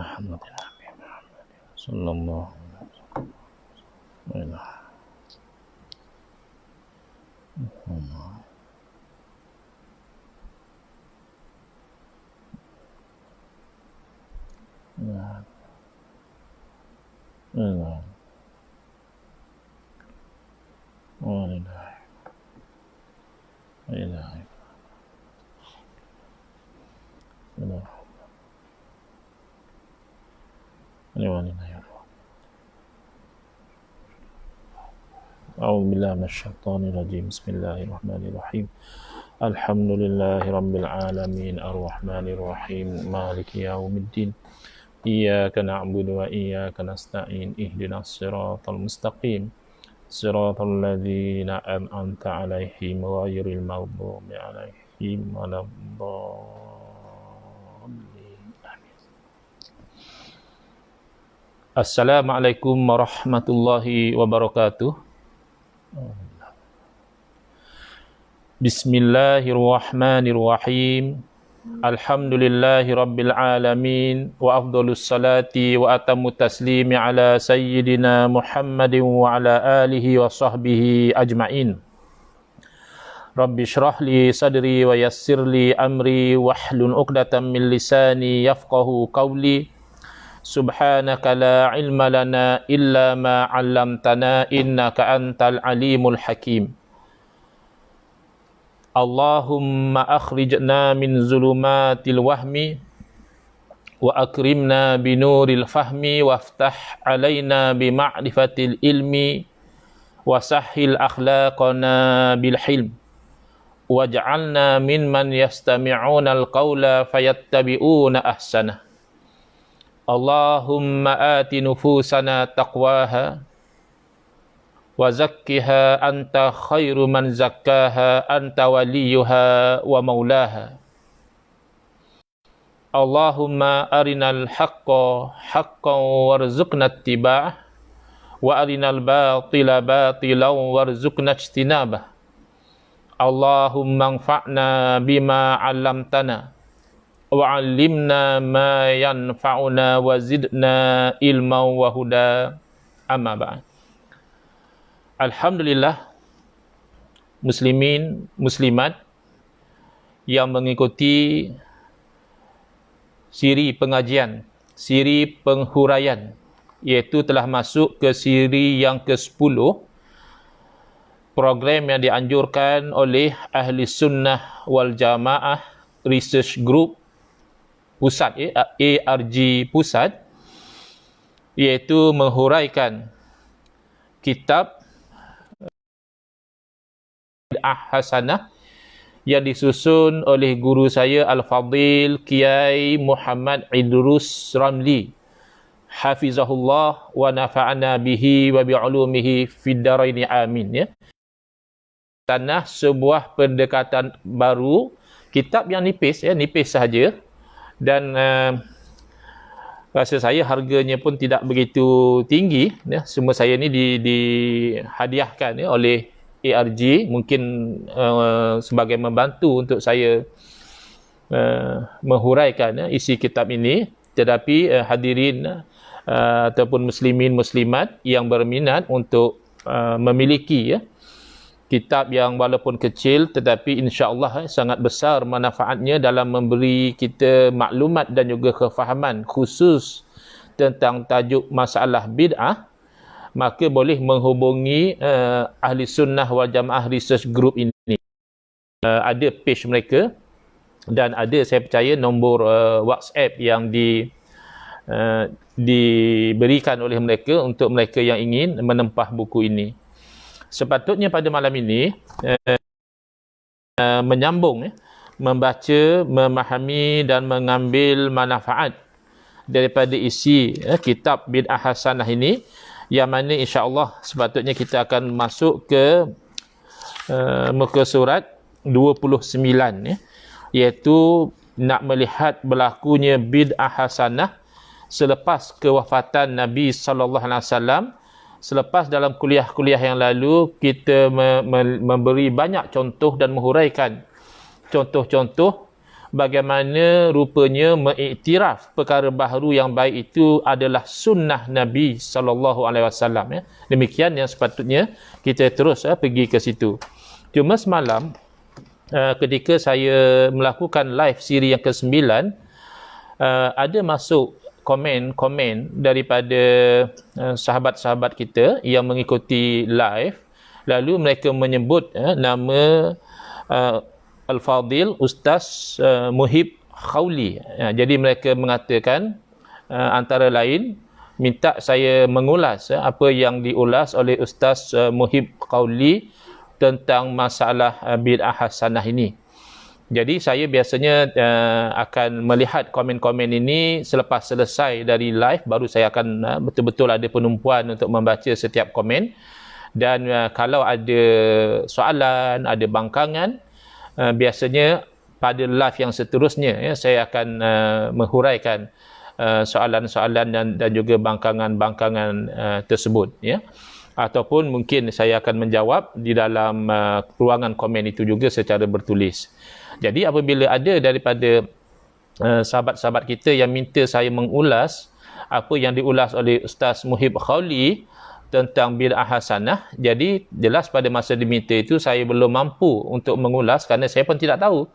Alhamdulillah. Sallallahu alaihi wasallam. Ya. Allah. Allah. Allah. Allah. أعوذ بالله من الشيطان الرجيم بسم الله الرحمن الرحيم الحمد لله رب العالمين الرحمن الرحيم مالك يوم الدين إياك نعبد وإياك نستعين اهدنا الصراط المستقيم صراط الذين أنعمت عليهم غير المغضوب عليهم ولا الضالين. Assalamualaikum warahmatullahi wabarakatuh. Bismillahirrahmanirrahim. Alhamdulillahi rabbil alamin wa afdhalus salati wa atammu taslimi ala sayyidina Muhammadin wa ala alihi wa sahbihi ajma'in. Rabbi shrah li sadri wa yassir li amri wahlul 'uqdatam min lisani yafqahu qawli. Subhanaka la ilma lana illa ma 'allamtana innaka antal alimul hakim. Allahumma akhrijna min zulumatil wahmi wa akrimna binuril fahmi waftah alaina bima'rifatil ilmi wa sahhil akhlaqana bil hilm waj'alna mimman yastami'una al-qawla fayattabi'una ahsanah. Allahumma ati nufusana taqwaha wa zakkiha anta khairu man zakkaha anta waliyuha wa maulaha. Allahumma arinal haqqa haqqan warzuqna ittiba'ah wa arinal batila batilan warzuqna ijtinabah. Allahumma anfa'na bima 'allamtana wa'allimna ma yanfa'una wa zidna ilman wa huda. Amma ba'd. Alhamdulillah, muslimin, muslimat yang mengikuti siri pengajian, siri penghuraian, iaitu telah masuk ke siri yang ke-10, program yang dianjurkan oleh Ahli Sunnah wal Jamaah Research Group Pusat, ARG Pusat, iaitu menghuraikan kitab Bid'ah Hasanah yang disusun oleh guru saya Al-Fadhil Kiai Muhammad Idrus Ramli, hafizahullah wa nafa'ana bihi wa bi'ulumihi fid daraini amin. Ya. Tanah sebuah pendekatan baru, kitab yang nipis, ya, nipis sahaja, dan rasa saya harganya pun tidak begitu tinggi, ya. Semua saya ni dihadiahkan, ya, oleh ARG, mungkin sebagai membantu untuk saya menghuraikan, ya, isi kitab ini. Tetapi hadirin ataupun muslimin muslimat yang berminat untuk memiliki, ya, kitab yang walaupun kecil tetapi insya-Allah sangat besar manfaatnya dalam memberi kita maklumat dan juga kefahaman khusus tentang tajuk masalah bid'ah, maka boleh menghubungi Ahli Sunnah wal Jamaah Research Group ini. Ada page mereka dan ada, saya percaya, nombor WhatsApp yang diberikan oleh mereka untuk mereka yang ingin menempah buku ini. Sepatutnya pada malam ini menyambung, membaca, memahami dan mengambil manfaat daripada isi kitab Bid'ah Hasanah ini, yang mana insya-Allah sepatutnya kita akan masuk ke muka surat 29, iaitu nak melihat berlakunya Bid'ah Hasanah selepas kewafatan Nabi sallallahu alaihi wasallam. Selepas dalam kuliah-kuliah yang lalu kita memberi banyak contoh dan menghuraikan contoh-contoh bagaimana rupanya mengiktiraf perkara baharu yang baik itu adalah sunnah Nabi sallallahu alaihi wasallam, ya. Demikian yang sepatutnya kita terus pergi ke situ. Cuma semalam ketika saya melakukan live siri yang ke-9, ada masuk komen-komen daripada sahabat-sahabat kita yang mengikuti live, lalu mereka menyebut nama Al-Fadil Ustaz Muhib Khawli. Jadi mereka mengatakan antara lain minta saya mengulas apa yang diulas oleh Ustaz Muhib Khawli tentang masalah bid'ah hasanah ini. Jadi saya biasanya akan melihat komen-komen ini selepas selesai dari live, baru saya akan betul-betul ada penumpuan untuk membaca setiap komen. Dan kalau ada soalan, ada bangkangan, biasanya pada live yang seterusnya, ya, saya akan menghuraikan soalan-soalan dan juga bangkangan-bangkangan tersebut, ya. Ataupun mungkin saya akan menjawab di dalam ruangan komen itu juga secara bertulis. Jadi apabila ada daripada sahabat-sahabat kita yang minta saya mengulas apa yang diulas oleh Ustaz Muhib Khawli tentang bid'ah hasanah, jadi jelas pada masa diminta itu saya belum mampu untuk mengulas kerana saya pun tidak tahu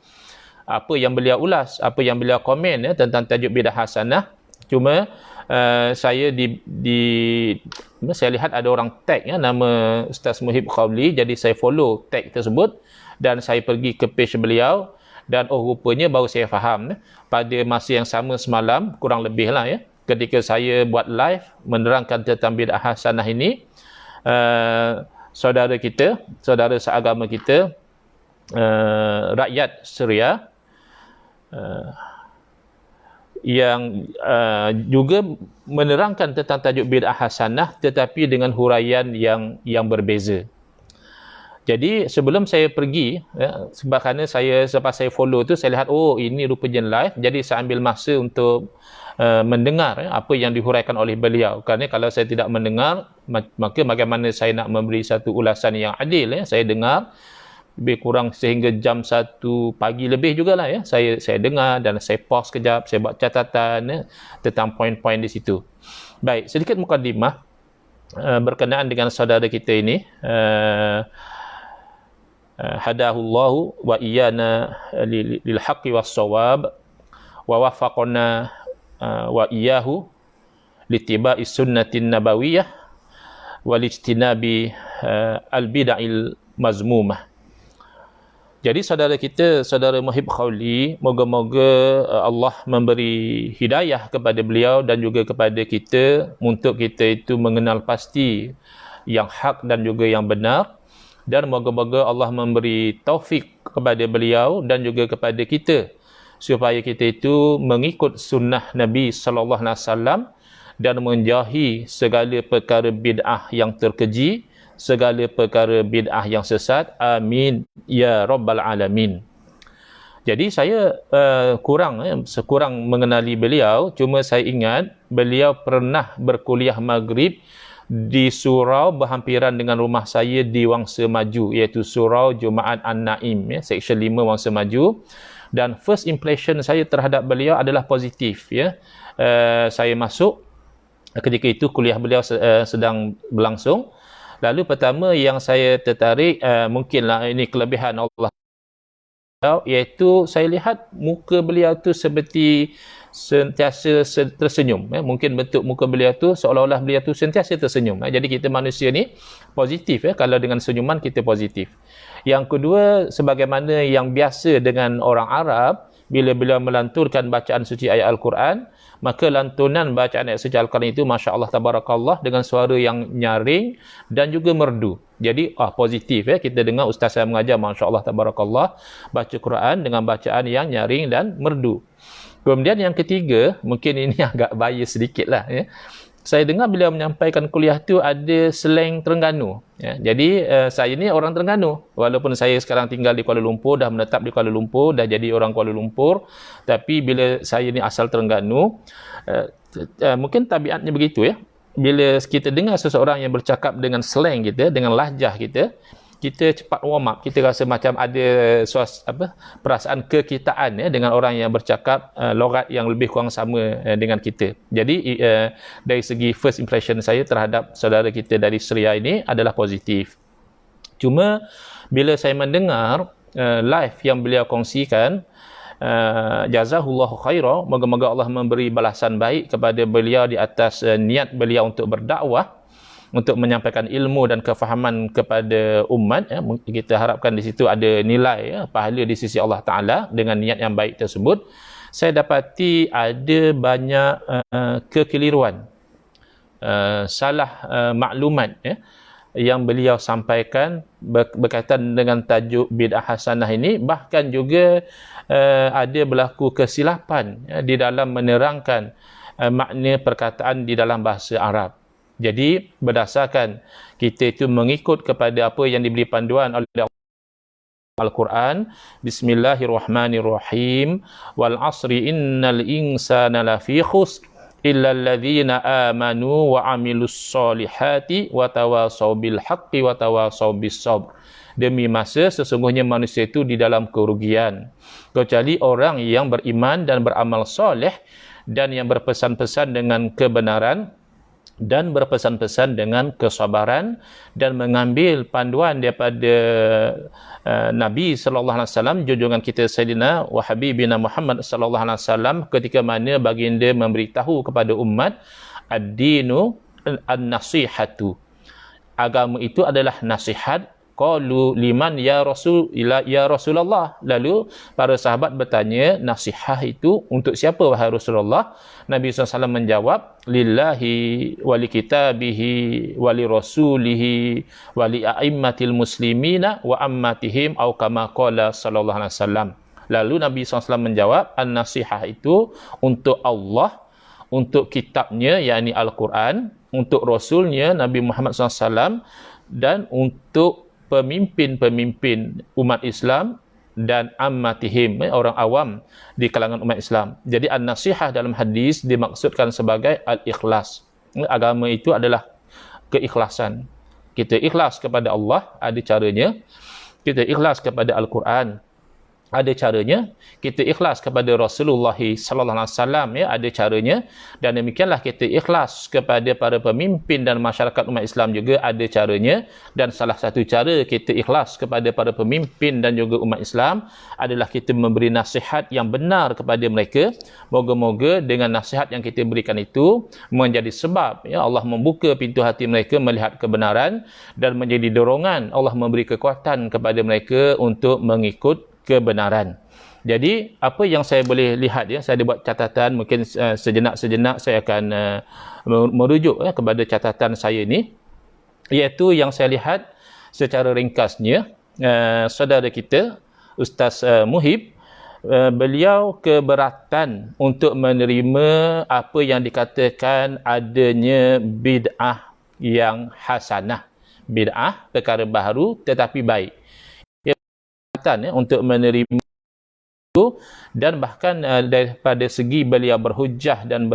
apa yang beliau ulas, apa yang beliau komen, ya, tentang tajuk bid'ah hasanah. Cuma saya saya lihat ada orang tag, ya, nama Ustaz Muhib Khawli, jadi saya follow tag tersebut dan saya pergi ke page beliau dan rupanya baru saya faham, ya, pada masa yang sama semalam kurang lebih lah, ya, ketika saya buat live menerangkan tentang bid'ah hasanah ini, saudara kita, saudara seagama kita, rakyat Syria, yang juga menerangkan tentang tajuk bid'ah hasanah tetapi dengan huraian yang berbeza. Jadi sebelum saya pergi, ya, sebab kerana selepas saya follow tu saya lihat, oh ini rupanya live, jadi saya ambil masa untuk mendengar, ya, apa yang dihuraikan oleh beliau. Kerana kalau saya tidak mendengar, maka bagaimana saya nak memberi satu ulasan yang adil, ya. Saya dengar lebih kurang sehingga jam 1 pagi lebih jugalah, ya. Saya dengar dan saya pause kejap, saya buat catatan, ya, tentang poin-poin di situ. Baik, sedikit mukadimah berkenaan dengan saudara kita ini. Hadahullahu wa iyana lil haqqi was shawab wa waffaqana wa iyahu littiba'i sunnatin nabawiyah wal ijtinabi al bid'il mazmumah. Jadi saudara kita, saudara Muhib Khawli, moga-moga Allah memberi hidayah kepada beliau dan juga kepada kita untuk kita itu mengenal pasti yang hak dan juga yang benar. Dan moga-moga Allah memberi taufik kepada beliau dan juga kepada kita supaya kita itu mengikut sunnah Nabi sallallahu alaihi wasallam dan menjauhi segala perkara bid'ah yang terkeji, segala perkara bid'ah yang sesat. Amin ya rabbal alamin. Jadi saya sekurang mengenali beliau, cuma saya ingat beliau pernah berkuliah maghrib di surau berhampiran dengan rumah saya di Wangsa Maju, iaitu surau Jumaat An-Naim, ya, section 5 Wangsa Maju. Dan first impression saya terhadap beliau adalah positif, ya. Saya masuk ketika itu kuliah beliau sedang berlangsung. Lalu pertama yang saya tertarik, mungkinlah ini kelebihan Allah, iaitu saya lihat muka beliau tu seperti sentiasa tersenyum, ya. Mungkin bentuk muka beliau tu seolah-olah beliau tu sentiasa tersenyum, ya. Jadi kita manusia ni positif, ya. Kalau dengan senyuman kita positif. Yang kedua, sebagaimana yang biasa dengan orang Arab, bila beliau melanturkan bacaan suci ayat Al-Quran, maka lantunan bacaan ayat suci Al-Quran itu Masya Allah Tabarakallah dengan suara yang nyaring dan juga merdu. Jadi positif, ya. Kita dengar ustaz saya mengajar Masya Allah Tabarakallah baca Quran dengan bacaan yang nyaring dan merdu. Kemudian yang ketiga, mungkin ini agak bias sedikit lah, ya. Saya dengar beliau menyampaikan kuliah tu ada slang Terengganu, ya. Jadi saya ni orang Terengganu, walaupun saya sekarang tinggal di Kuala Lumpur, dah menetap di Kuala Lumpur, dah jadi orang Kuala Lumpur, tapi bila saya ni asal Terengganu, mungkin tabiatnya begitu, ya. Bila kita dengar seseorang yang bercakap dengan slang kita, dengan lahjah kita, kita cepat warm up, kita rasa macam ada perasaan kekitaan dengan orang yang bercakap logat yang lebih kurang sama dengan kita. Jadi dari segi first impression saya terhadap saudara kita dari Syria ini adalah positif. Cuma bila saya mendengar live yang beliau kongsikan, jazahullahu khairah, moga-moga Allah memberi balasan baik kepada beliau di atas niat beliau untuk berdakwah, untuk menyampaikan ilmu dan kefahaman kepada umat. Kita harapkan di situ ada nilai pahala di sisi Allah Ta'ala dengan niat yang baik tersebut. Saya dapati ada banyak kekeliruan, salah maklumat yang beliau sampaikan berkaitan dengan tajuk bid'ah hasanah ini. Bahkan juga ada berlaku kesilapan di dalam menerangkan makna perkataan di dalam bahasa Arab. Jadi berdasarkan kita itu mengikut kepada apa yang diberi panduan oleh Al-Quran, Bismillahirrahmanirrahim, wal asri innal insana lafi khusr illa alladhina amanu wa amilus solihati wa tawasaw bil haqqi wa tawasaw bis sabr. Demi masa sesungguhnya manusia itu di dalam kerugian, kecuali orang yang beriman dan beramal soleh dan yang berpesan-pesan dengan kebenaran dan berpesan-pesan dengan kesabaran dan mengambil panduan daripada Nabi sallallahu alaihi wasallam, junjungan kita Sayyidina wa Habibina Muhammad sallallahu alaihi wasallam, ketika mana baginda memberitahu kepada umat, ad-dinu an-nasihatu, agama itu adalah nasihat. Qalu liman ya Rasulullah. Lalu para sahabat bertanya, nasihat itu untuk siapa wahai Rasulullah? Nabi SAW menjawab, lillahi wali kitabihi wali rasulihi wali a'immatil muslimina wa ammatihim au kama qala sallallahu alaihi wasallam. Lalu Nabi SAW menjawab, an-nasihat itu untuk Allah, untuk kitabnya yakni Al-Quran, untuk rasulnya Nabi Muhammad SAW, dan untuk pemimpin-pemimpin umat Islam dan ammatihim, orang awam di kalangan umat Islam. Jadi an-nasihah dalam hadis dimaksudkan sebagai al-ikhlas. Agama itu adalah keikhlasan. Kita ikhlas kepada Allah, ada caranya. Kita ikhlas kepada Al-Quran, ada caranya. Kita ikhlas kepada Rasulullah sallallahu alaihi wasallam, ada caranya. Dan demikianlah kita ikhlas kepada para pemimpin dan masyarakat umat Islam juga ada caranya. Dan salah satu cara kita ikhlas kepada para pemimpin dan juga umat Islam adalah kita memberi nasihat yang benar kepada mereka. Moga-moga dengan nasihat yang kita berikan itu menjadi sebab Allah membuka pintu hati mereka melihat kebenaran, dan menjadi dorongan Allah memberi kekuatan kepada mereka untuk mengikut kebenaran. Jadi apa yang saya boleh lihat, saya ada buat catatan, mungkin sejenak-sejenak saya akan merujuk kepada catatan saya ni, iaitu yang saya lihat secara ringkasnya, saudara kita Ustaz Muhib, beliau keberatan untuk menerima apa yang dikatakan adanya bid'ah yang hasanah, bid'ah perkara baharu tetapi baik, untuk menerima itu. Dan bahkan daripada segi beliau berhujah dan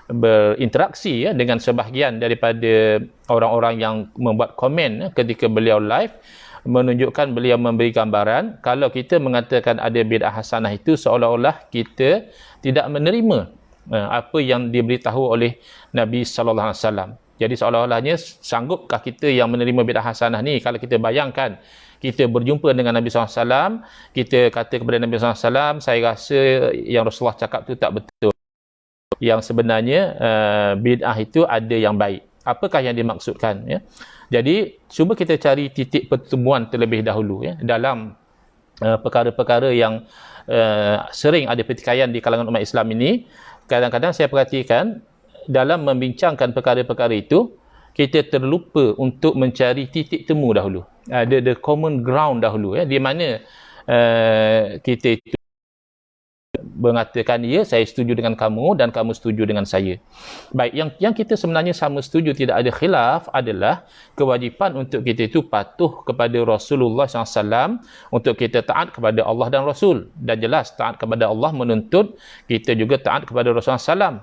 berinteraksi dengan sebahagian daripada orang-orang yang membuat komen ketika beliau live, menunjukkan beliau memberi gambaran kalau kita mengatakan ada bid'ah hasanah itu seolah-olah kita tidak menerima apa yang diberitahu oleh Nabi sallallahu alaihi wasallam. Jadi seolah-olahnya, sanggupkah kita yang menerima bid'ah hasanah ni? Kalau kita bayangkan kita berjumpa dengan Nabi SAW, kita kata kepada Nabi SAW, saya rasa yang Rasulullah cakap tu tak betul. Yang sebenarnya bid'ah itu ada yang baik. Apakah yang dimaksudkan? Jadi cuba kita cari titik pertemuan terlebih dahulu dalam perkara-perkara yang sering ada pertikaian di kalangan umat Islam ini. Kadang-kadang saya perhatikan dalam membincangkan perkara-perkara itu, kita terlupa untuk mencari titik temu dahulu. The common ground dahulu, di mana kita itu mengatakan, ya, saya setuju dengan kamu dan kamu setuju dengan saya. Baik, yang kita sebenarnya sama setuju, tidak ada khilaf, adalah kewajipan untuk kita itu patuh kepada Rasulullah SAW, untuk kita taat kepada Allah dan Rasul. Dan jelas taat kepada Allah menuntut kita juga taat kepada Rasulullah SAW.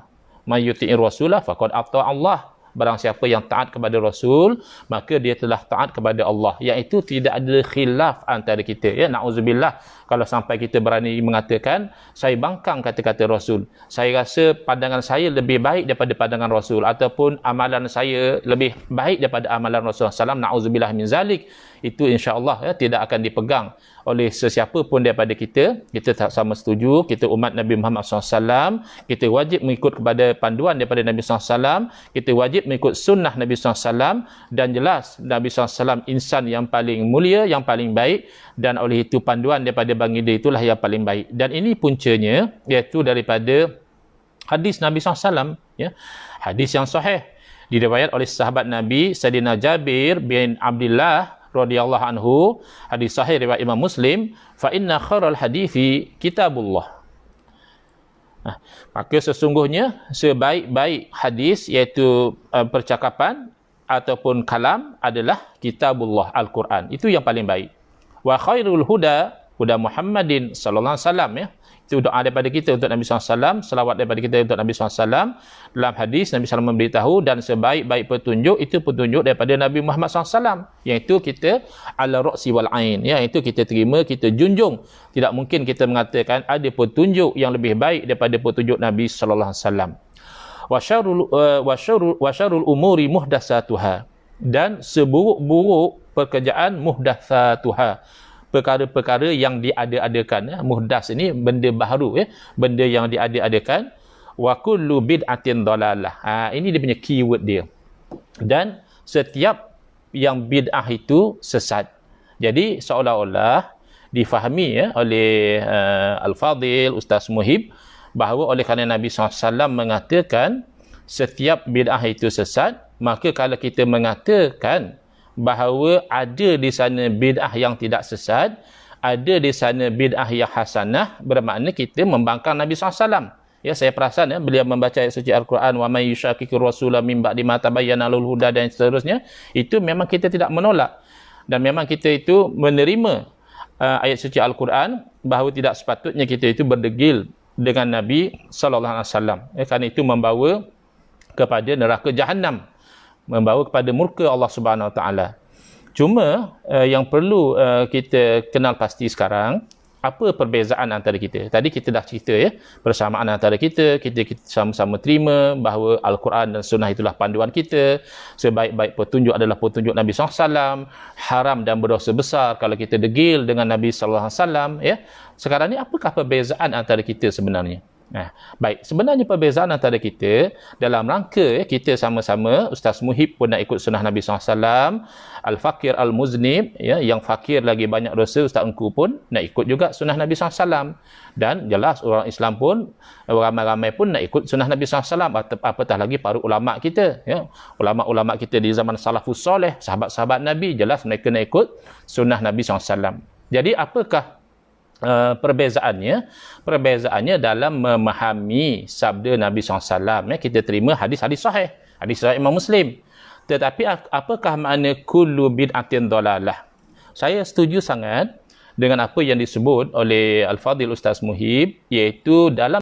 Man yuti'ir rasulah faqad ata Allah. Barang siapa yang taat kepada Rasul, maka dia telah taat kepada Allah. Iaitu tidak ada khilaf antara kita. Ya, na'udzubillah. Kalau sampai kita berani mengatakan, saya bangkang kata-kata Rasul. Saya rasa pandangan saya lebih baik daripada pandangan Rasul. Ataupun amalan saya lebih baik daripada amalan Rasulullah SAW. Na'udzubillah min zalik. Itu insya-Allah tidak akan dipegang oleh sesiapa pun daripada kita. Kita tak sama setuju. Kita umat Nabi Muhammad SAW. Kita wajib mengikut kepada panduan daripada Nabi SAW. Kita wajib mengikut sunnah Nabi SAW. Dan jelas Nabi SAW insan yang paling mulia, yang paling baik. Dan oleh itu panduan daripada baginda itulah yang paling baik. Dan ini puncanya, iaitu daripada hadis Nabi SAW. Ya. Hadis yang sahih. Diriwayat oleh sahabat Nabi Sayyidina Jabir bin Abdullah radhiyallahu anhu, hadis sahih riwayat Imam Muslim, fa inna khairal hadithi kitabullah. Maka sesungguhnya sebaik-baik hadis iaitu percakapan ataupun kalam adalah kitabullah, Al-Quran. Itu yang paling baik. Wa khairul huda Muhammadin sallallahu alaihi wasallam, ya. Itu doa daripada kita untuk Nabi SAW, selawat daripada kita untuk Nabi SAW. Dalam hadis, Nabi SAW memberitahu, dan sebaik-baik petunjuk, itu petunjuk daripada Nabi Muhammad SAW. Iaitu kita ala ra'si wal ain. Iaitu kita terima, kita junjung. Tidak mungkin kita mengatakan ada petunjuk yang lebih baik daripada petunjuk Nabi SAW. Wa syarul umuri muhdatsatuha. Dan seburuk-buruk pekerjaan muhdatsatuha. Perkara-perkara yang diada-adakan. Muhdas ini benda baru, ya. Benda yang diada-adakan. Wa kullu bid'atin dalalah. Ini dia punya keyword dia. Dan setiap yang bid'ah itu sesat. Jadi seolah-olah difahami, ya, oleh Al-Fadhil Ustaz Muhib, bahawa oleh kerana Nabi SAW mengatakan setiap bid'ah itu sesat, maka kalau kita mengatakan bahawa ada di sana bid'ah yang tidak sesat, ada di sana bid'ah yang hasanah, bermakna kita membangkang Nabi SAW. Ya, saya perasan, ya, beliau membaca ayat suci Al-Quran, wa may yushaqiqir rasula min ba'di ma tabayyana lahul huda, dan seterusnya. Itu memang kita tidak menolak, dan memang kita itu menerima ayat suci Al-Quran bahawa tidak sepatutnya kita itu berdegil dengan Nabi SAW. Kerana itu membawa kepada neraka Jahannam, membawa kepada murka Allah Subhanahu Wa Taala. Cuma yang perlu kita kenal pasti sekarang, apa perbezaan antara kita. Tadi kita dah cerita, ya, persamaan antara kita sama-sama terima bahawa Al-Quran dan Sunnah itulah panduan kita. Sebaik-baik petunjuk adalah petunjuk Nabi SAW. Haram dan berdosa besar kalau kita degil dengan Nabi SAW. Ya. Sekarang ni apakah perbezaan antara kita sebenarnya? Baik, sebenarnya perbezaan antara kita dalam rangka, ya, kita sama-sama, Ustaz Muhib pun nak ikut sunnah Nabi SAW, Al-Fakir Al-Muznib, ya, yang fakir lagi banyak dosa, Ustaz Engku pun nak ikut juga sunnah Nabi SAW. Dan jelas orang Islam pun, ramai-ramai pun nak ikut sunnah Nabi SAW, apatah lagi para ulama' kita, ya. Ulama'-ulama' kita di zaman salafus soleh, sahabat-sahabat Nabi, jelas mereka nak ikut sunnah Nabi SAW. Jadi apakah perbezaannya dalam memahami sabda Nabi SAW. Ya, kita terima hadis-hadis sahih, hadis sahih Imam Muslim. Tetapi apakah makna kullu bid'atin dalalah? Saya setuju sangat dengan apa yang disebut oleh Al-Fadhil Ustaz Muhib, iaitu dalam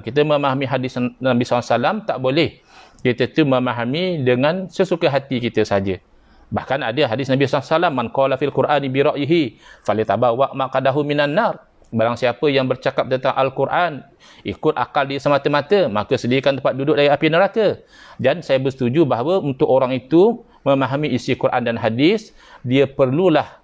kita memahami hadis Nabi SAW, tak boleh kita tu memahami dengan sesuka hati kita saja. Bahkan ada hadis Nabi SAW, man qala fil Qur'ani bi ra'yihi falitabawa maqadahu minan nar. Barang siapa yang bercakap tentang Al-Quran ikut akal dia semata-mata, maka sediakan tempat duduk dari api neraka. Dan saya bersetuju bahawa untuk orang itu memahami isi Quran dan hadis, dia perlulah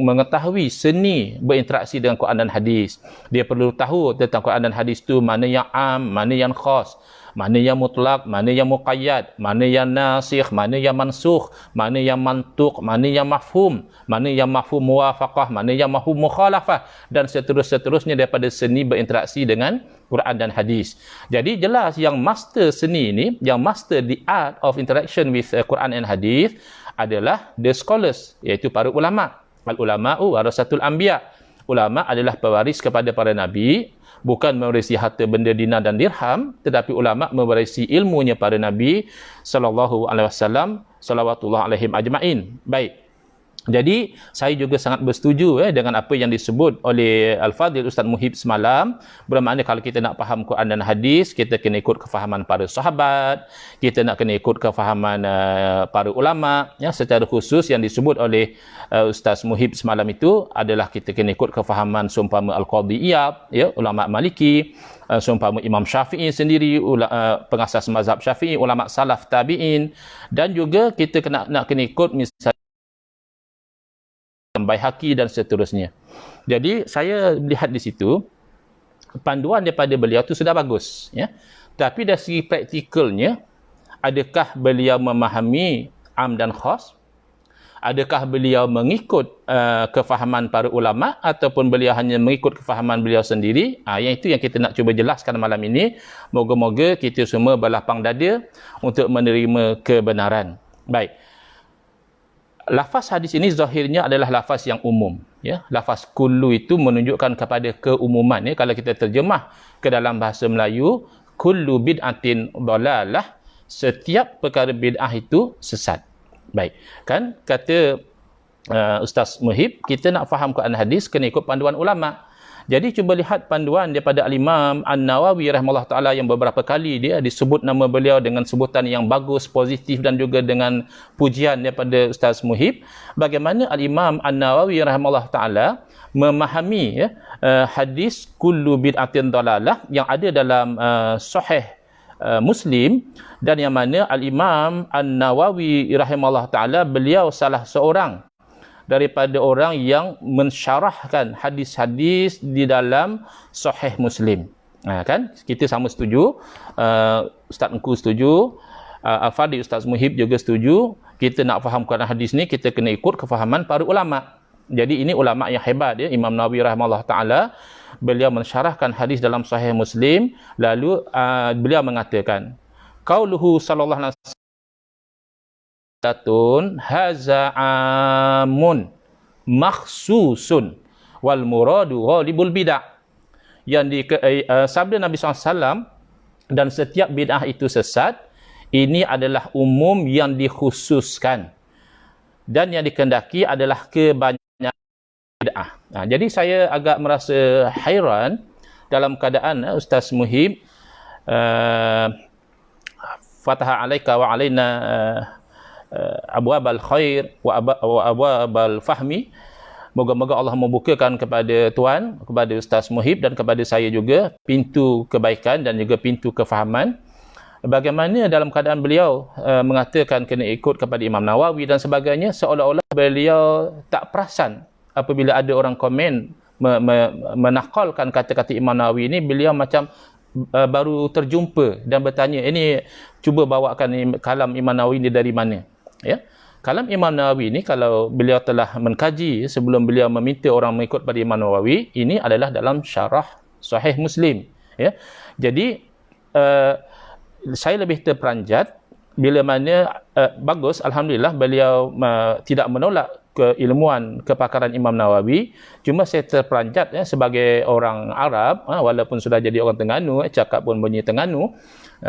mengetahui seni berinteraksi dengan Quran dan hadis. Dia perlu tahu tentang Quran dan hadis itu mana yang am, mana yang khas, mana yang mutlak, mana yang muqayyad, mana yang nasikh, mana yang mansukh, mana yang mantuq, mana yang mafhum, mana yang mafhum muwafaqah, mana yang mafhum mukhalafah, dan seterusnya daripada seni berinteraksi dengan Quran dan hadis. Jadi jelas yang master seni ini, yang master the art of interaction with Quran and hadis adalah the scholars, iaitu para ulama. Al-ulama'u warasatul anbiya. Ulama adalah pewaris kepada para nabi, bukan mewarisi harta benda dinar dan dirham, tetapi ulama mewarisi ilmunya para nabi sallallahu alaihi wasallam, salawatullah alaihim ajma'in. Baik. Jadi saya juga sangat bersetuju dengan apa yang disebut oleh Al-Fadhil Ustaz Muhib semalam, bermakna kalau kita nak faham Quran dan hadis, kita kena ikut kefahaman para sahabat, kita nak kena ikut kefahaman para ulama, ya, secara khusus yang disebut oleh Ustaz Muhib semalam itu adalah kita kena ikut kefahaman seumpama Al-Qadhi Iyad, ya, ulama Maliki, seumpama Imam Syafi'i sendiri, pengasas mazhab Syafi'i, ulama salaf tabi'in, dan juga kita kena ikut misalnya Baihaqi dan seterusnya. Jadi saya lihat di situ panduan daripada beliau tu sudah bagus, ya. Tapi dari segi praktikalnya, adakah beliau memahami am dan khas? Adakah beliau mengikut kefahaman para ulama ataupun beliau hanya mengikut kefahaman beliau sendiri? Yang itu yang kita nak cuba jelaskan malam ini. Moga-moga kita semua berlapang dada untuk menerima kebenaran. Baik. Lafaz hadis ini zahirnya adalah lafaz yang umum, ya. Lafaz kullu itu menunjukkan kepada keumuman, ya. Kalau kita terjemah ke dalam bahasa Melayu, kullu bid'atin dhalalah, setiap perkara bid'ah itu sesat. Baik, kan kata Ustaz Muhib, kita nak faham Quran hadis kena ikut panduan ulama. Jadi cuba lihat panduan daripada Al-Imam An-Nawawi rahimahullah ta'ala yang beberapa kali dia disebut nama beliau dengan sebutan yang bagus, positif dan juga dengan pujian daripada Ustaz Muhib. Bagaimana Al-Imam An-Nawawi rahimahullah ta'ala memahami, ya, hadis kullu bid'atin dalalah yang ada dalam Sahih Muslim, dan yang mana Al-Imam An-Nawawi rahimahullah ta'ala beliau salah seorang daripada orang yang mensyarahkan hadis-hadis di dalam Sahih Muslim. Kan? Kita sama setuju, Ustaz Engku setuju, Al-Fadhil Ustaz Muhib juga setuju. Kita nak faham Quran hadis ni, kita kena ikut kefahaman para ulama. Jadi ini ulama yang hebat, ya. Imam Nawawi rahimahullah ta'ala, beliau mensyarahkan hadis dalam Sahih Muslim, lalu beliau mengatakan, qauluhu sallallahu alaihi wasallam haza amun makhsusun wal muradu ghalibul bid'ah. Yang di sabda Nabi SAW, dan setiap bid'ah itu sesat, ini adalah umum yang dikhususkan, dan yang dikehendaki adalah kebanyakan bid'ah. Jadi saya agak merasa hairan dalam keadaan Ustaz Muhib fataha alaika wa alaina abwabal khair wa abwabal fahmi. Moga-moga Allah membukakan kepada tuan, kepada Ustaz Muhib dan kepada saya juga pintu kebaikan dan juga pintu kefahaman. Bagaimana dalam keadaan beliau mengatakan kena ikut kepada Imam Nawawi dan sebagainya, seolah-olah beliau tak perasan apabila ada orang komen menakalkan kata-kata Imam Nawawi ini. Beliau macam baru terjumpa dan bertanya, ini cuba bawakan kalam Imam Nawawi ini dari mana, ya. Kalam Imam Nawawi ini, kalau beliau telah mengkaji sebelum beliau meminta orang mengikut pada Imam Nawawi, ini adalah dalam syarah Sahih Muslim, ya. Jadi saya lebih terperanjat bila mana bagus, alhamdulillah beliau tidak menolak keilmuan kepakaran Imam Nawawi. Cuma saya terperanjat, ya, sebagai orang Arab, walaupun sudah jadi orang Terengganu, cakap pun bunyi Terengganu,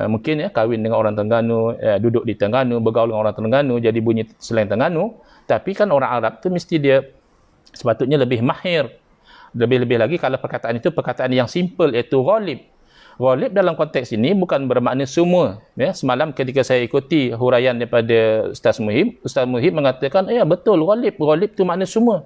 mungkin, ya, kahwin dengan orang Terengganu, duduk di Terengganu, bergaul dengan orang Terengganu, jadi bunyi selain Terengganu. Tapi kan orang Arab tu mesti dia sepatutnya lebih mahir, lebih-lebih lagi kalau perkataan itu perkataan yang simple, iaitu ghalib. Ghalib dalam konteks ini bukan bermakna semua, ya. Semalam ketika saya ikuti huraian daripada Ustaz Muhib mengatakan, ya betul, ghalib tu makna semua.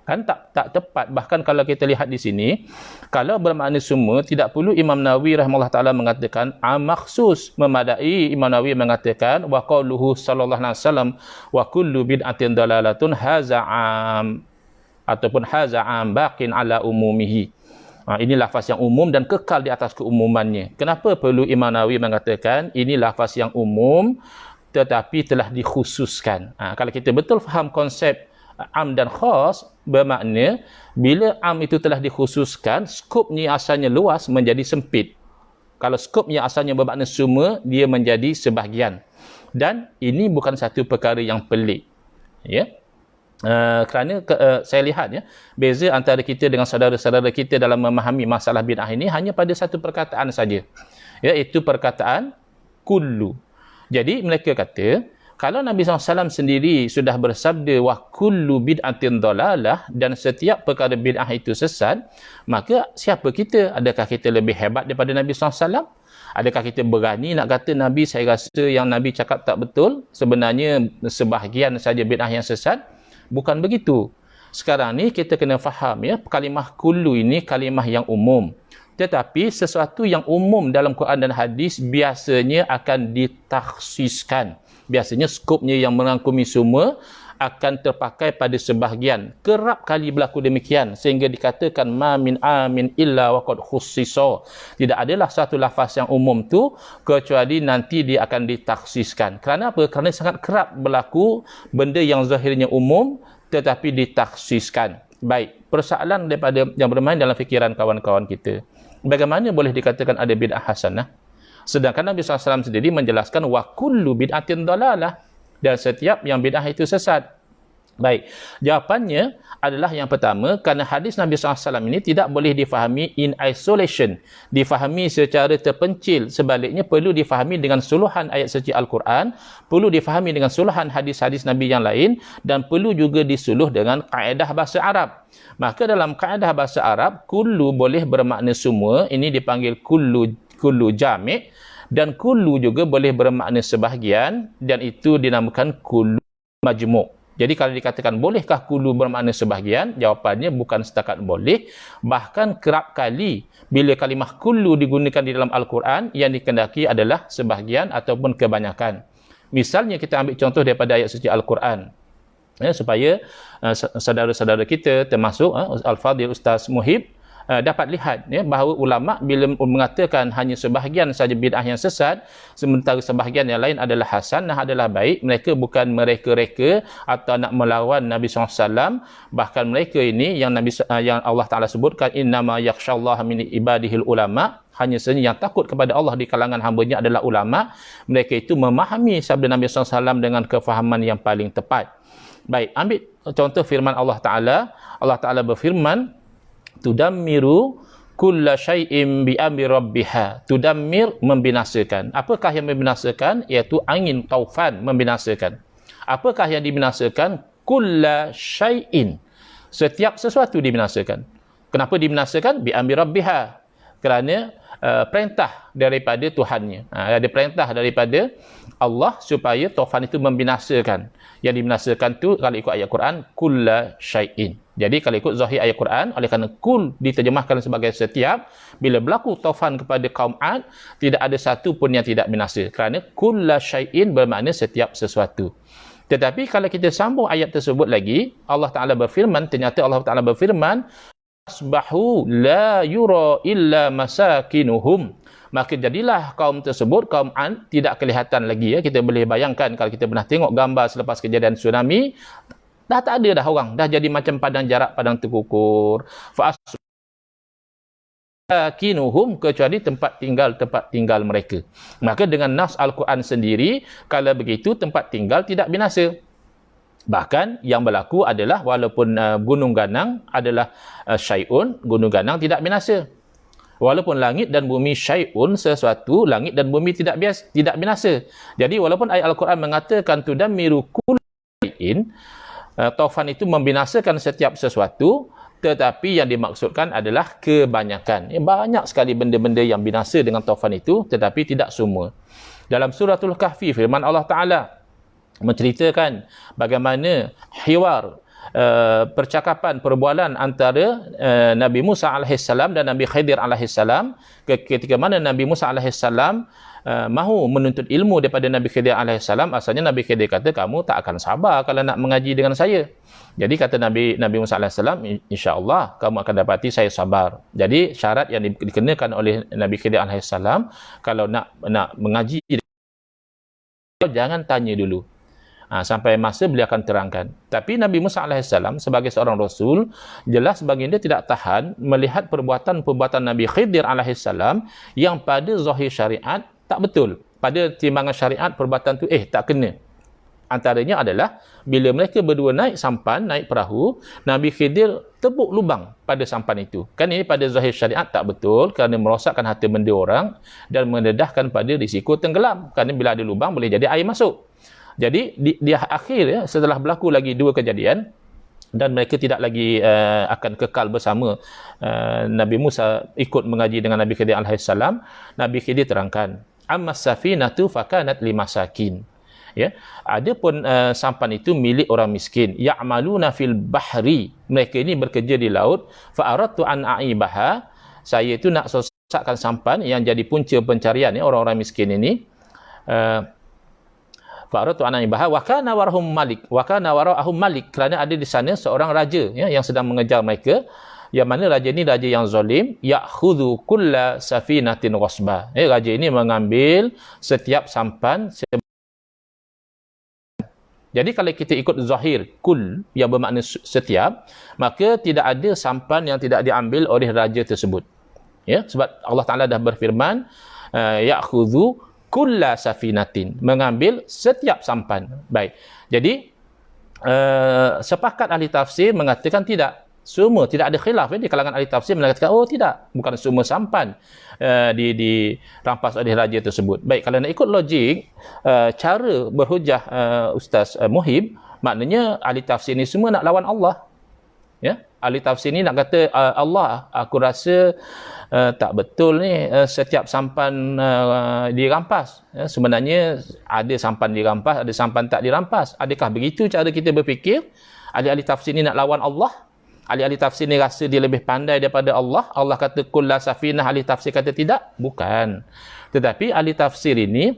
Kan tak tepat. Bahkan kalau kita lihat di sini, kalau bermakna semua, tidak perlu Imam Nawawi rahimahullah taala mengatakan makhsus, memadai Imam Nawawi mengatakan wa qauluhu sallallahu alaihi wasallam wa kullu bid'atin dalalatun haza am, ataupun haza am baqin ala umumihi. Ini lafaz yang umum dan kekal di atas keumumannya. Kenapa perlu Imam Nawawi mengatakan ini lafaz yang umum tetapi telah dikhususkan? Kalau kita betul faham konsep am dan khas, bermakna bila am itu telah dikhususkan, skopnya asalnya luas menjadi sempit. Kalau skopnya asalnya bermakna semua, dia menjadi sebahagian. Dan ini bukan satu perkara yang pelik, ya. Kerana saya lihat, ya, beza antara kita dengan saudara-saudara kita dalam memahami masalah bid'ah ini hanya pada satu perkataan saja, iaitu perkataan kullu. Jadi mereka kata Kalau Nabi SAW sendiri sudah bersabda wa kullu bid'atin dalalah, dan setiap perkara bid'ah itu sesat, maka siapa kita? Adakah kita lebih hebat daripada Nabi SAW? Adakah kita berani nak kata Nabi, saya rasa yang Nabi cakap tak betul, sebenarnya sebahagian saja bid'ah yang sesat? Bukan begitu. Sekarang ni kita kena faham ya, kalimah kullu ini kalimah yang umum. Tetapi sesuatu yang umum dalam Quran dan hadis biasanya akan ditakhsiskan. Biasanya skopnya yang merangkumi semua akan terpakai pada sebahagian. Kerap kali berlaku demikian sehingga dikatakan ma min amin illa waqad khussisa. Tidak adalah satu lafaz yang umum tu kecuali nanti dia akan ditakhsiskan. Kerana apa? Kerana sangat kerap berlaku benda yang zahirnya umum tetapi ditakhsiskan. Baik, persoalan daripada yang bermain dalam fikiran kawan-kawan kita. Bagaimana boleh dikatakan ada bid'ah hasanah? Sedangkan Nabi SAW sendiri menjelaskan wa kullu bid'atin dalalah, dan setiap yang bid'ah itu sesat. Baik, jawapannya adalah yang pertama, kerana hadis Nabi SAW ini tidak boleh difahami in isolation, difahami secara terpencil. Sebaliknya perlu difahami dengan suluhan ayat suci Al-Quran, perlu difahami dengan suluhan hadis-hadis Nabi yang lain, dan perlu juga disuluh dengan kaedah bahasa Arab. Maka dalam kaedah bahasa Arab, kullu boleh bermakna semua, ini dipanggil kullu jami', dan kullu juga boleh bermakna sebahagian, dan itu dinamakan kullu majmu'. Jadi kalau dikatakan bolehkah kullu bermakna sebahagian, jawapannya bukan setakat boleh, bahkan kerap kali bila kalimah kullu digunakan di dalam Al-Quran, yang dikehendaki adalah sebahagian ataupun kebanyakan. Misalnya kita ambil contoh daripada ayat suci Al-Quran, ya, supaya saudara-saudara kita termasuk Al-Fadhil Ustaz Muhib dapat lihat ya, bahawa ulama bila mengatakan hanya sebahagian saja bid'ah yang sesat, sementara sebahagian yang lain adalah hasanah, adalah baik, mereka bukan mereka-reka atau nak melawan Nabi SAW. Bahkan mereka ini yang Allah Ta'ala sebutkan, innama yakhshallaha min ibadihil ulama, hanya saja yang takut kepada Allah di kalangan hamba-Nya adalah ulama. Mereka itu memahami sabda Nabi SAW dengan kefahaman yang paling tepat. Baik, ambil contoh firman Allah Ta'ala. Allah Ta'ala berfirman, tudammiru kulla syai'in bi amri rabbiha. Tudammir, membinasakan. Apakah yang membinasakan? Iaitu angin taufan membinasakan. Apakah yang dibinasakan? Kulla syai'in, setiap sesuatu dibinasakan. Kenapa dibinasakan? Bi amri rabbiha, kerana perintah daripada Tuhannya. Ada perintah daripada Allah supaya taufan itu membinasakan. Yang dibinasakan tu kalau ikut ayat Quran, kulla syai'in. Jadi kalau ikut zahir ayat Quran, oleh kerana kul diterjemahkan sebagai setiap, bila berlaku taufan kepada kaum Ad, tidak ada satu pun yang tidak binasa. Kerana kulla syai'in bermakna setiap sesuatu. Tetapi kalau kita sambung ayat tersebut lagi, Allah Ta'ala berfirman, ternyata Allah Ta'ala berfirman, asbahu la yura illa masakinuhum. Maka jadilah kaum tersebut, kaum Ad, tidak kelihatan lagi. Ya. Kita boleh bayangkan kalau kita pernah tengok gambar selepas kejadian tsunami, dah tak ada dah orang, dah jadi macam padang jarak, padang terkukur. Fa'asbakinuhum, kecuali tempat tinggal mereka. Maka dengan nas Al-Quran sendiri, kalau begitu tempat tinggal tidak binasa. Bahkan yang berlaku adalah walaupun gunung ganang adalah syai'un, gunung ganang tidak binasa. Walaupun langit dan bumi syai'un, sesuatu, langit dan bumi tidak binasa. Jadi walaupun ayat Al-Quran mengatakan tudammiru kulla syai'in, taufan itu membinasakan setiap sesuatu, tetapi yang dimaksudkan adalah kebanyakan. Banyak sekali benda-benda yang binasa dengan taufan itu, tetapi tidak semua. Dalam suratul Kahfi, firman Allah Ta'ala menceritakan bagaimana hiwar, percakapan, perbualan antara Nabi Musa AS dan Nabi Khidir AS. Ketika mana Nabi Musa AS mahu menuntut ilmu daripada Nabi Khidir AS, asalnya Nabi Khidir kata, kamu tak akan sabar kalau nak mengaji dengan saya. Jadi kata Nabi Musa AS, insya-Allah kamu akan dapati saya sabar. Jadi syarat yang dikenakan oleh Nabi Khidir AS, kalau nak mengaji, jangan tanya dulu. Sampai masa beliau akan terangkan. Tapi Nabi Musa AS sebagai seorang Rasul, jelas baginda tidak tahan melihat perbuatan-perbuatan Nabi Khidir AS yang pada zahir syariat tak betul. Pada timbangan syariat, perbuatan tu tak kena. Antaranya adalah bila mereka berdua naik sampan, naik perahu, Nabi Khidir tebuk lubang pada sampan itu. Kan ini pada zahir syariat tak betul, kerana merosakkan harta benda orang dan mendedahkan pada risiko tenggelam. Kerana bila ada lubang boleh jadi air masuk. Jadi di akhir ya, setelah berlaku lagi dua kejadian dan mereka tidak lagi akan kekal bersama, Nabi Musa ikut mengaji dengan Nabi Khidir alaihissalam. Nabi Khidir terangkan, ammas safinatu fakanat limasakin. Ya, adapun sampan itu milik orang miskin. Ya'maluna fil bahri, mereka ini bekerja di laut. Fa aradtu an a'ibaha, saya itu nak sosakkan sampan yang jadi punca pencarian ya, orang-orang miskin ini. Fa'aratu an ibaha wa kana warahum malik, wa kana warahum malik, kerana ada di sana seorang raja ya, yang sedang mengejar mereka, yang mana raja ini raja yang zalim. Ya'khudhu kulla safinatin ghasba, raja ini mengambil setiap sampan. Jadi kalau kita ikut zahir kul yang bermakna setiap, maka tidak ada sampan yang tidak diambil oleh raja tersebut ya, sebab Allah Taala dah berfirman ya'khudhu kulla safinatin, mengambil setiap sampan. Baik. Jadi sepakat ahli tafsir mengatakan tidak ada khilaf di kalangan ahli tafsir mengatakan tidak, bukan semua sampan dirampas oleh raja tersebut. Baik, kalau nak ikut logik cara berhujah Ustaz Muhib, maknanya ahli tafsir ni semua nak lawan Allah. Ya, ahli tafsir ni nak kata Allah, aku rasa tak betul ni setiap sampan dirampas. Ya, sebenarnya ada sampan dirampas, ada sampan tak dirampas. Adakah begitu cara kita berfikir? Ahli-ahli tafsir ni nak lawan Allah? Ahli-ahli tafsir ni rasa dia lebih pandai daripada Allah? Allah kata kulla safinah, ahli tafsir kata tidak? Bukan. Tetapi ahli tafsir ini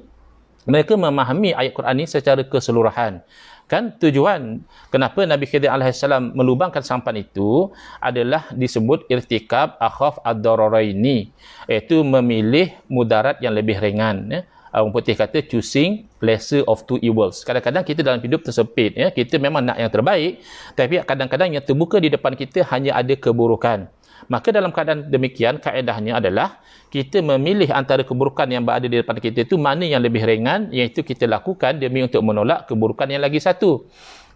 mereka memahami ayat Quran ini secara keseluruhan. Kan tujuan kenapa Nabi Khidir alaihissalam melubangkan sampan itu adalah disebut irtikab akhaf ad-dararaini, iaitu memilih mudarat yang lebih ringan ya. Orang putih kata choosing lesser of two evils. Kadang-kadang kita dalam hidup tersempit ya, kita memang nak yang terbaik, tapi kadang-kadang yang terbuka di depan kita hanya ada keburukan. Maka dalam keadaan demikian, kaedahnya adalah kita memilih antara keburukan yang berada di depan kita itu mana yang lebih ringan, iaitu kita lakukan demi untuk menolak keburukan yang lagi satu.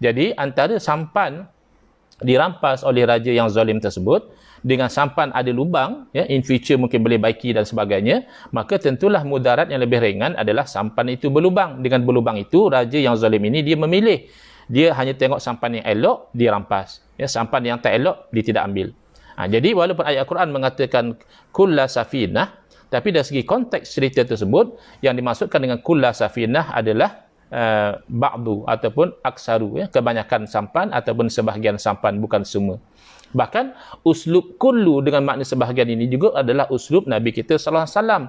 Jadi antara sampan dirampas oleh raja yang zalim tersebut dengan sampan ada lubang ya, in future mungkin boleh baiki dan sebagainya, maka tentulah mudarat yang lebih ringan adalah sampan itu berlubang. Dengan berlubang itu, raja yang zalim ini dia memilih, dia hanya tengok sampan yang elok dia rampas ya, sampan yang tak elok dia tidak ambil. Jadi walaupun ayat Quran mengatakan kulla safinah, tapi dari segi konteks cerita tersebut yang dimaksudkan dengan kulla safinah adalah ba'du ataupun aksaru ya, kebanyakan sampan ataupun sebahagian sampan, bukan semua. Bahkan uslub kullu dengan makna sebahagian ini juga adalah uslub Nabi kita sallallahu alaihi wasallam.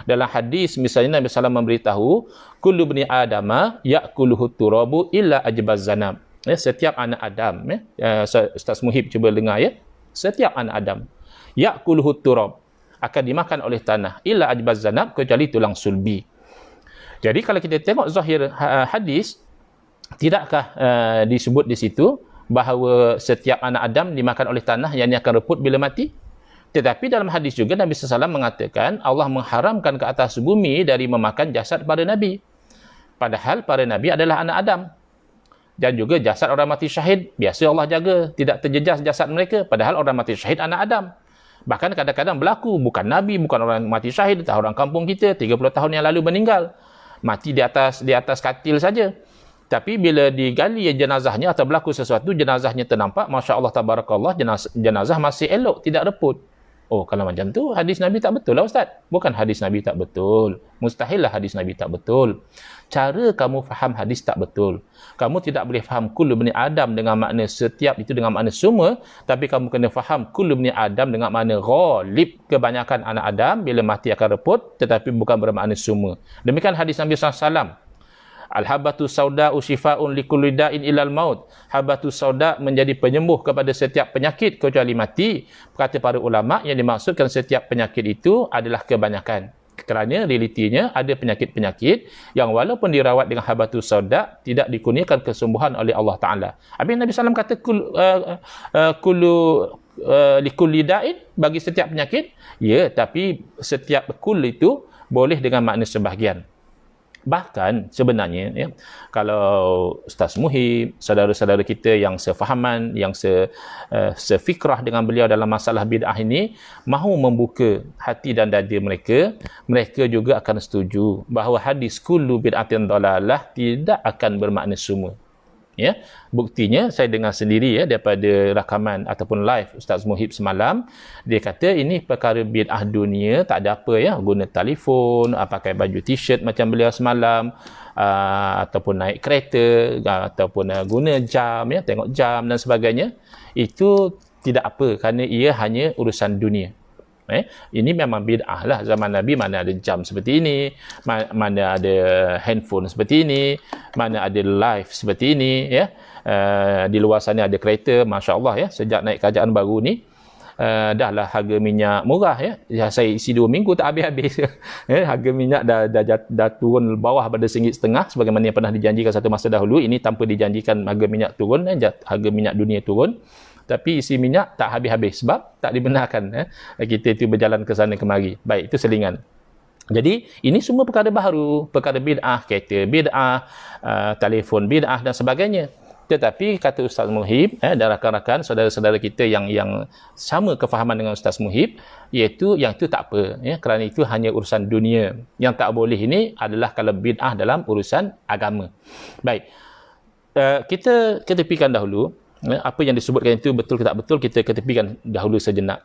Dalam hadis misalnya Nabi sallallahu memberitahu kullu bani adama ya'kuluhu turabu illa ajbaz zanab. Ya, setiap anak Adam ya, Ustaz Muhib cuba dengar ya. Setiap anak Adam ya'kuluhu turab, akan dimakan oleh tanah, illa ajbaz zanab, kecuali tulang sulbi. Jadi kalau kita tengok zahir hadis, tidakkah disebut di situ bahawa setiap anak Adam dimakan oleh tanah yang akan reput bila mati? Tetapi dalam hadis juga Nabi SAW mengatakan Allah mengharamkan ke atas bumi dari memakan jasad para Nabi. Padahal para Nabi adalah anak Adam. Dan juga jasad orang mati syahid, biasa Allah jaga, tidak terjejas jasad mereka. Padahal orang mati syahid anak Adam. Bahkan kadang-kadang berlaku, bukan Nabi, bukan orang mati syahid, orang kampung kita 30 tahun yang lalu meninggal. Mati di atas katil saja. Tapi bila digali jenazahnya atau berlaku sesuatu, jenazahnya ternampak, Masya Allah tabarakallah, jenazah masih elok, tidak reput. Oh, kalau macam tu hadis Nabi tak betul lah Ustaz. Bukan hadis Nabi tak betul. Mustahil lah hadis Nabi tak betul. Cara kamu faham hadis tak betul. Kamu tidak boleh faham kullu bani Adam dengan makna setiap itu dengan makna semua, tapi kamu kena faham kullu bani Adam dengan makna ghalib, kebanyakan anak Adam bila mati akan reput, tetapi bukan bermakna semua. Demikian hadis Nabi SAW. Al-habatu sauda'u shifa'un likulli da'in ilal maut. Habatu sauda' menjadi penyembuh kepada setiap penyakit kecuali mati. Kata para ulama, yang dimaksudkan setiap penyakit itu adalah kebanyakan. Kerana realitinya ada penyakit-penyakit yang walaupun dirawat dengan habatu sauda' tidak dikurniakan kesembuhan oleh Allah Ta'ala. Habis Nabi SAW kata likulli da'in, bagi setiap penyakit. Ya, tapi setiap kul itu boleh dengan makna sebahagian. Bahkan sebenarnya ya, kalau Ustaz Muhib, saudara-saudara kita yang sefahaman, yang sefikrah dengan beliau dalam masalah bid'ah ini, mahu membuka hati dan dada mereka, mereka juga akan setuju bahawa hadis kullu bid'atin dalalah tidak akan bermakna semua. Ya, buktinya saya dengar sendiri ya daripada rakaman ataupun live Ustaz Muhib semalam, dia kata ini perkara bid'ah dunia, tak ada apa ya, guna telefon, pakai baju t-shirt macam beliau semalam, ataupun naik kereta, ataupun guna jam ya, tengok jam dan sebagainya, itu tidak apa kerana ia hanya urusan dunia. Ini memang bid'ah lah. Zaman Nabi mana ada jam seperti ini, mana ada handphone seperti ini, mana ada live seperti ini ya. Di luar sana ada kereta, Masya Allah ya, sejak naik kerajaan baru ni dahlah harga minyak murah ya. Saya isi 2 minggu tak habis-habis. Harga minyak dah turun bawah pada RM1.50 sebagaimana yang pernah dijanjikan satu masa dahulu. Ini tanpa dijanjikan harga minyak turun, harga minyak dunia turun. Tapi isi minyak tak habis-habis sebab tak dibenarkan kita itu berjalan ke sana kemari. Baik, itu selingan. Jadi ini semua perkara baru, perkara bid'ah, kereta bid'ah, telefon bid'ah dan sebagainya. Tetapi kata Ustaz Muhib dan rakan-rakan saudara-saudara kita yang sama kefahaman dengan Ustaz Muhib, iaitu yang itu tak apa ya, kerana itu hanya urusan dunia. Yang tak boleh ini adalah kalau bid'ah dalam urusan agama. Baik. Kita ketepikan dahulu apa yang disebutkan itu betul ke tak betul, kita ketepikan dahulu sejenak.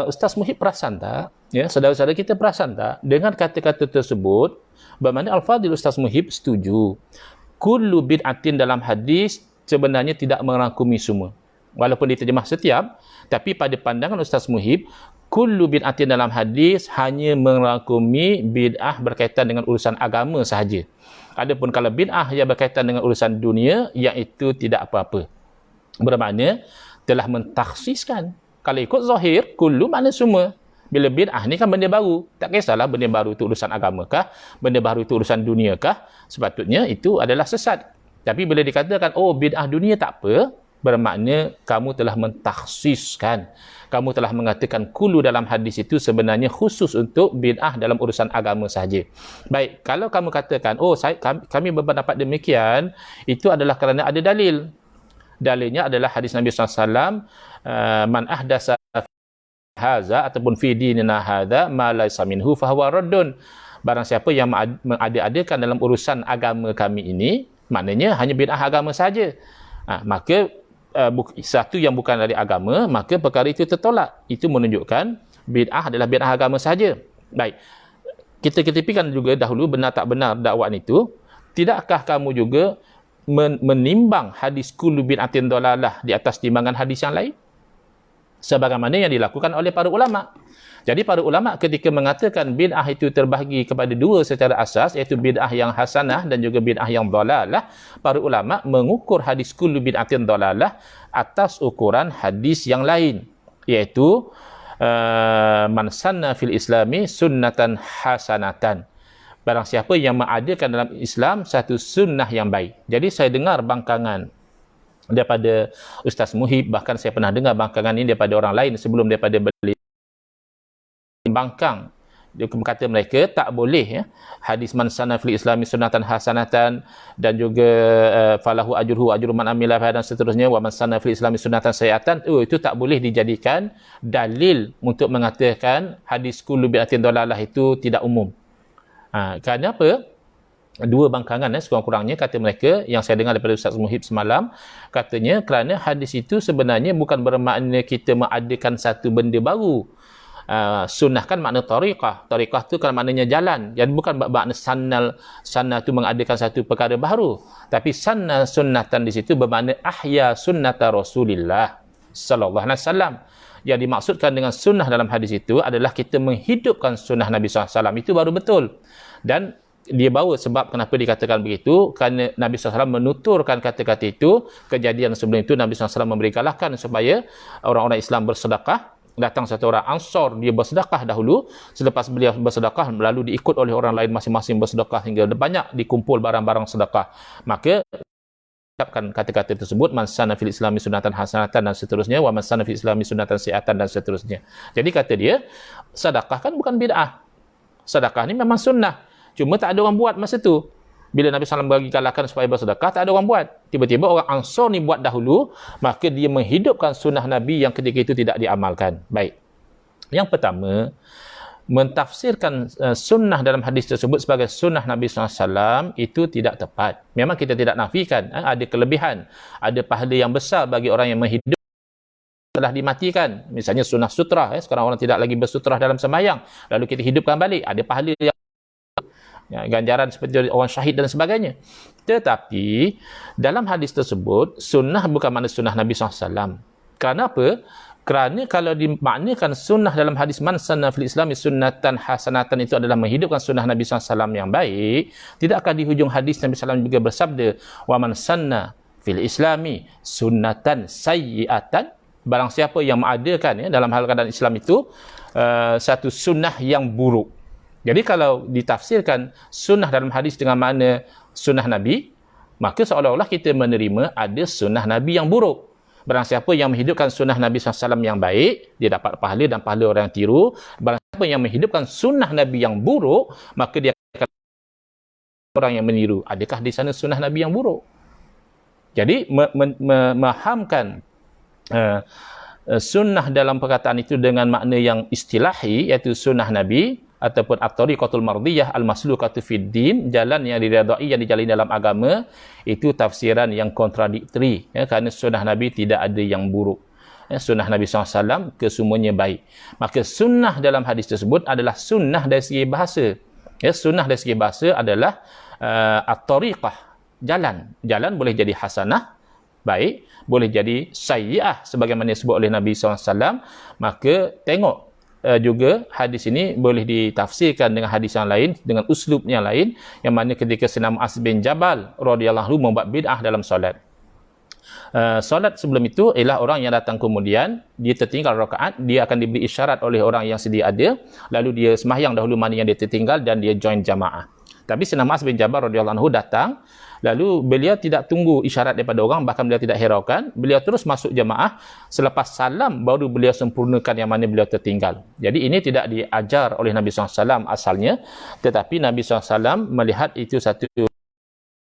Ustaz Muhib perasan tak, ya, saudara-saudara kita perasan tak dengan kata-kata tersebut, bermakna Al-Fadhil Ustaz Muhib setuju kullu bid'atin dalam hadis sebenarnya tidak merangkumi semua, walaupun diterjemah setiap, tapi pada pandangan Ustaz Muhib, kullu bid'atin dalam hadis hanya merangkumi bid'ah berkaitan dengan urusan agama sahaja. Adapun kalau bid'ah yang berkaitan dengan urusan dunia, iaitu tidak apa-apa. Bermakna telah mentakhsiskan. Kalau ikut zahir, kullu makna semua. Bila bid'ah ni kan benda baru. Tak kisahlah benda baru itu urusan agama kah, benda baru itu urusan dunia kah, sepatutnya itu adalah sesat. Tapi bila dikatakan, oh bid'ah dunia tak apa, bermakna kamu telah mentakhsiskan. Kamu telah mengatakan kullu dalam hadis itu sebenarnya khusus untuk bid'ah dalam urusan agama sahaja. Baik, kalau kamu katakan, oh kami berpendapat demikian, itu adalah kerana ada dalil. Dalilnya adalah hadis Nabi SAW, man ahdasa haza ataupun fi dinina hadza ma laysa minhu fahuwa raddun. Barang siapa yang mengada-adakan dalam urusan agama kami ini, maknanya hanya bid'ah agama saja. Maka satu yang bukan dari agama, maka perkara itu tertolak. Itu menunjukkan bid'ah adalah bid'ah agama saja. Baik, kita ketepikan juga dahulu benar tak benar dakwaan itu. Tidakkah kamu juga menimbang hadis kullu bid'atin dalalah di atas timbangan hadis yang lain? Sebagaimana yang dilakukan oleh para ulama. Jadi para ulama ketika mengatakan bid'ah itu terbahagi kepada dua secara asas, iaitu bid'ah yang hasanah dan juga bid'ah yang dalalah, para ulama mengukur hadis kullu bid'atin dalalah atas ukuran hadis yang lain, iaitu man sanna fil islami sunnatan hasanatan. Barang siapa yang mengadakan dalam Islam satu sunnah yang baik. Jadi saya dengar bangkangan daripada Ustaz Muhib, bahkan saya pernah dengar bangkangan ini daripada orang lain sebelum daripada beliau bangkang. Dia kata mereka tak boleh ya, hadis man sana fil islami sunnatan hasanatan dan juga falahu ajruhu ajru man amila dan seterusnya, wa man sana fil islami sunnatan sayiatan, itu tak boleh dijadikan dalil untuk mengatakan hadis kullu bid'atin dalalah itu tidak umum. Kerana apa? Dua bangkangan sekurang-kurangnya kata mereka yang saya dengar daripada Ustaz Muhib semalam, katanya kerana hadis itu sebenarnya bukan bermakna kita mengadakan satu benda baru. Sunnah kan makna tariqah. Tariqah tu kan maknanya jalan. Jadi bukan makna sanna tu mengadakan satu perkara baru. Tapi sanna sunnatan di situ bermakna ahya sunnata Rasulillah sallallahu alaihi wasallam. Yang dimaksudkan dengan sunnah dalam hadis itu adalah kita menghidupkan sunnah Nabi SAW. Itu baru betul. Dan dia bawa sebab kenapa dikatakan begitu, kerana Nabi SAW menuturkan kata-kata itu. Kejadian sebelum itu Nabi SAW memberi galakkan supaya orang-orang Islam bersedekah. Datang satu orang Ansar, dia bersedekah dahulu. Selepas beliau bersedekah, lalu diikut oleh orang lain masing-masing bersedekah hingga banyak dikumpul barang-barang sedekah. Maka ucapkan kata-kata tersebut, man sana fil islami sunnatan hasanatan dan seterusnya, wa man sana fil islami sunnatan sayiatan dan seterusnya. Jadi kata dia, sedekah kan bukan bid'ah. Sedekah ni memang sunnah. Cuma tak ada orang buat masa tu. Bila Nabi SAW bagi galakkan supaya bersedekah, tak ada orang buat. Tiba-tiba orang Ansar ni buat dahulu, maka dia menghidupkan sunnah Nabi yang ketika itu tidak diamalkan. Baik. Yang pertama, mentafsirkan sunnah dalam hadis tersebut sebagai sunnah Nabi SAW itu tidak tepat. Memang kita tidak nafikan, ada kelebihan, ada pahala yang besar bagi orang yang menghidup telah dimatikan. Misalnya sunnah sutrah, sekarang orang tidak lagi bersutrah dalam sembahyang, lalu kita hidupkan balik, ada pahala yang ganjaran seperti orang syahid dan sebagainya. Tetapi dalam hadis tersebut, sunnah bukan makna sunnah Nabi SAW. Kerana apa? Kerana kalau dimaknakan sunnah dalam hadis man sanna fil islami sunnatan hasanatan itu adalah menghidupkan sunnah Nabi SAW yang baik, tidak akan di hujung hadis Nabi SAW juga bersabda wa man sanna fil islami sunnatan sayyiatan, barang siapa yang mengadakan dalam hal keadaan Islam itu satu sunnah yang buruk. Jadi kalau ditafsirkan sunnah dalam hadis dengan makna sunnah Nabi, maka seolah-olah kita menerima ada sunnah Nabi yang buruk. Barang siapa yang menghidupkan sunnah Nabi SAW yang baik, dia dapat pahala dan pahala orang yang tiru. Barang siapa yang menghidupkan sunnah Nabi yang buruk, maka dia akan orang yang meniru. Adakah di sana sunnah Nabi yang buruk? Jadi memahamkan sunnah dalam perkataan itu dengan makna yang istilahi, iaitu sunnah Nabi ataupun at-tariqatul mardiyah al-maslukatu fid din, jalan yang diredai yang dijalani dalam agama, itu tafsiran yang kontradiktori, kerana sunnah Nabi tidak ada yang buruk. Sunnah Nabi SAW kesemuanya baik. Maka sunnah dalam hadis tersebut adalah sunnah dari segi bahasa. Sunnah dari segi bahasa adalah at-tariqah, jalan boleh jadi hasanah, baik, boleh jadi sayyi'ah sebagaimana disebut oleh Nabi SAW. Maka tengok juga hadis ini boleh ditafsirkan dengan hadis yang lain, dengan uslub yang lain, yang mana ketika Sayyidina Mu'adz bin Jabal radhiyallahu anhu membuat bid'ah dalam solat. Solat sebelum itu ialah orang yang datang kemudian, dia tertinggal rakaat, dia akan diberi isyarat oleh orang yang sedia ada, lalu dia sembahyang dahulu mana yang dia tertinggal dan dia join jamaah. Tapi Sayyidina Mu'adz bin Jabal radhiyallahu anhu datang, lalu beliau tidak tunggu isyarat daripada orang, bahkan beliau tidak hiraukan, beliau terus masuk jamaah, selepas salam baru beliau sempurnakan yang mana beliau tertinggal. Jadi ini tidak diajar oleh Nabi SAW asalnya, tetapi Nabi SAW melihat itu satu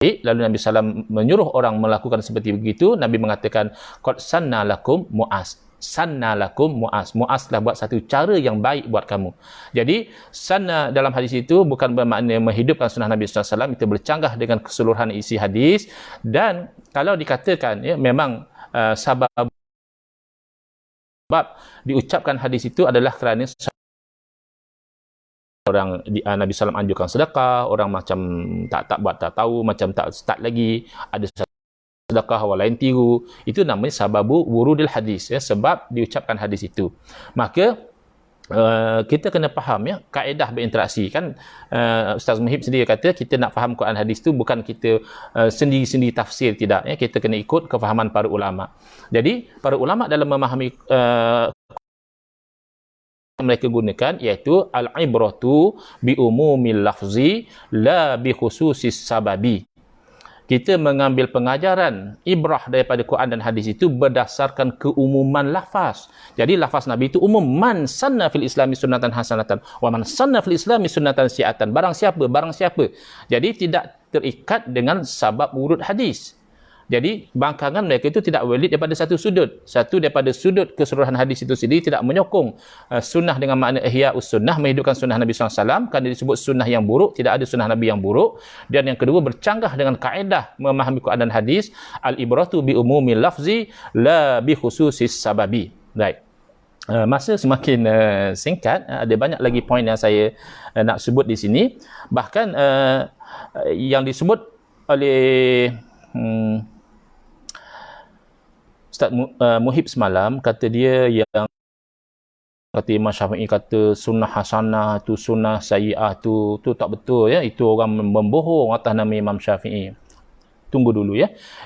lalu Nabi SAW menyuruh orang melakukan seperti begitu. Nabi mengatakan qad sanna lakum Mu'adz, sanna lakum Mu'adz, Mu'adz telah buat satu cara yang baik buat kamu. Jadi sanna dalam hadis itu bukan bermakna menghidupkan sunnah Nabi SAW, itu bercanggah dengan keseluruhan isi hadis. Dan kalau dikatakan memang sebab diucapkan hadis itu adalah kerana orang Nabi SAW anjurkan sedekah, orang macam tak buat, tak tahu, macam tak start lagi, ada sedekah orang lain tiru, itu namanya sababu wurudil hadis, sebab diucapkan hadis itu. Maka kita kena faham kaedah berinteraksi kan. Ustaz Muhib sendiri kata kita nak faham Quran hadis tu bukan kita sendiri-sendiri tafsir, tidak, kita kena ikut kefahaman para ulama. Jadi para ulama dalam memahami mereka gunakan iaitu al-ibratu bi umumil lafzi la bi khususis sababi. Kita mengambil pengajaran ibrah daripada Quran dan hadis itu berdasarkan keumuman lafaz. Jadi lafaz Nabi itu umum, man sanna fil islami sunnatan hasanatan wa man sanna fil islami sunnatan si'atan, barang siapa. Jadi tidak terikat dengan sabab wurud hadis. Jadi bangkangan mereka itu tidak valid daripada satu sudut. Satu, daripada sudut keseluruhan hadis itu sendiri tidak menyokong sunnah dengan makna ihya'us sunnah, menghidupkan sunnah Nabi SAW, kan disebut sunnah yang buruk, tidak ada sunnah Nabi yang buruk. Dan yang kedua, bercanggah dengan kaedah memahami Quran dan hadis, al-ibratu bi umumil lafzi la bi khususis sababi. Baik. Masa semakin singkat, ada banyak lagi poin yang saya nak sebut di sini. Bahkan yang disebut oleh Ustaz Muhib semalam, kata dia yang kata Imam Syafi'i kata sunnah hasanah tu sunnah sayyi'ah tu tak betul, itu orang membohong atas nama Imam Syafi'i. Tunggu dulu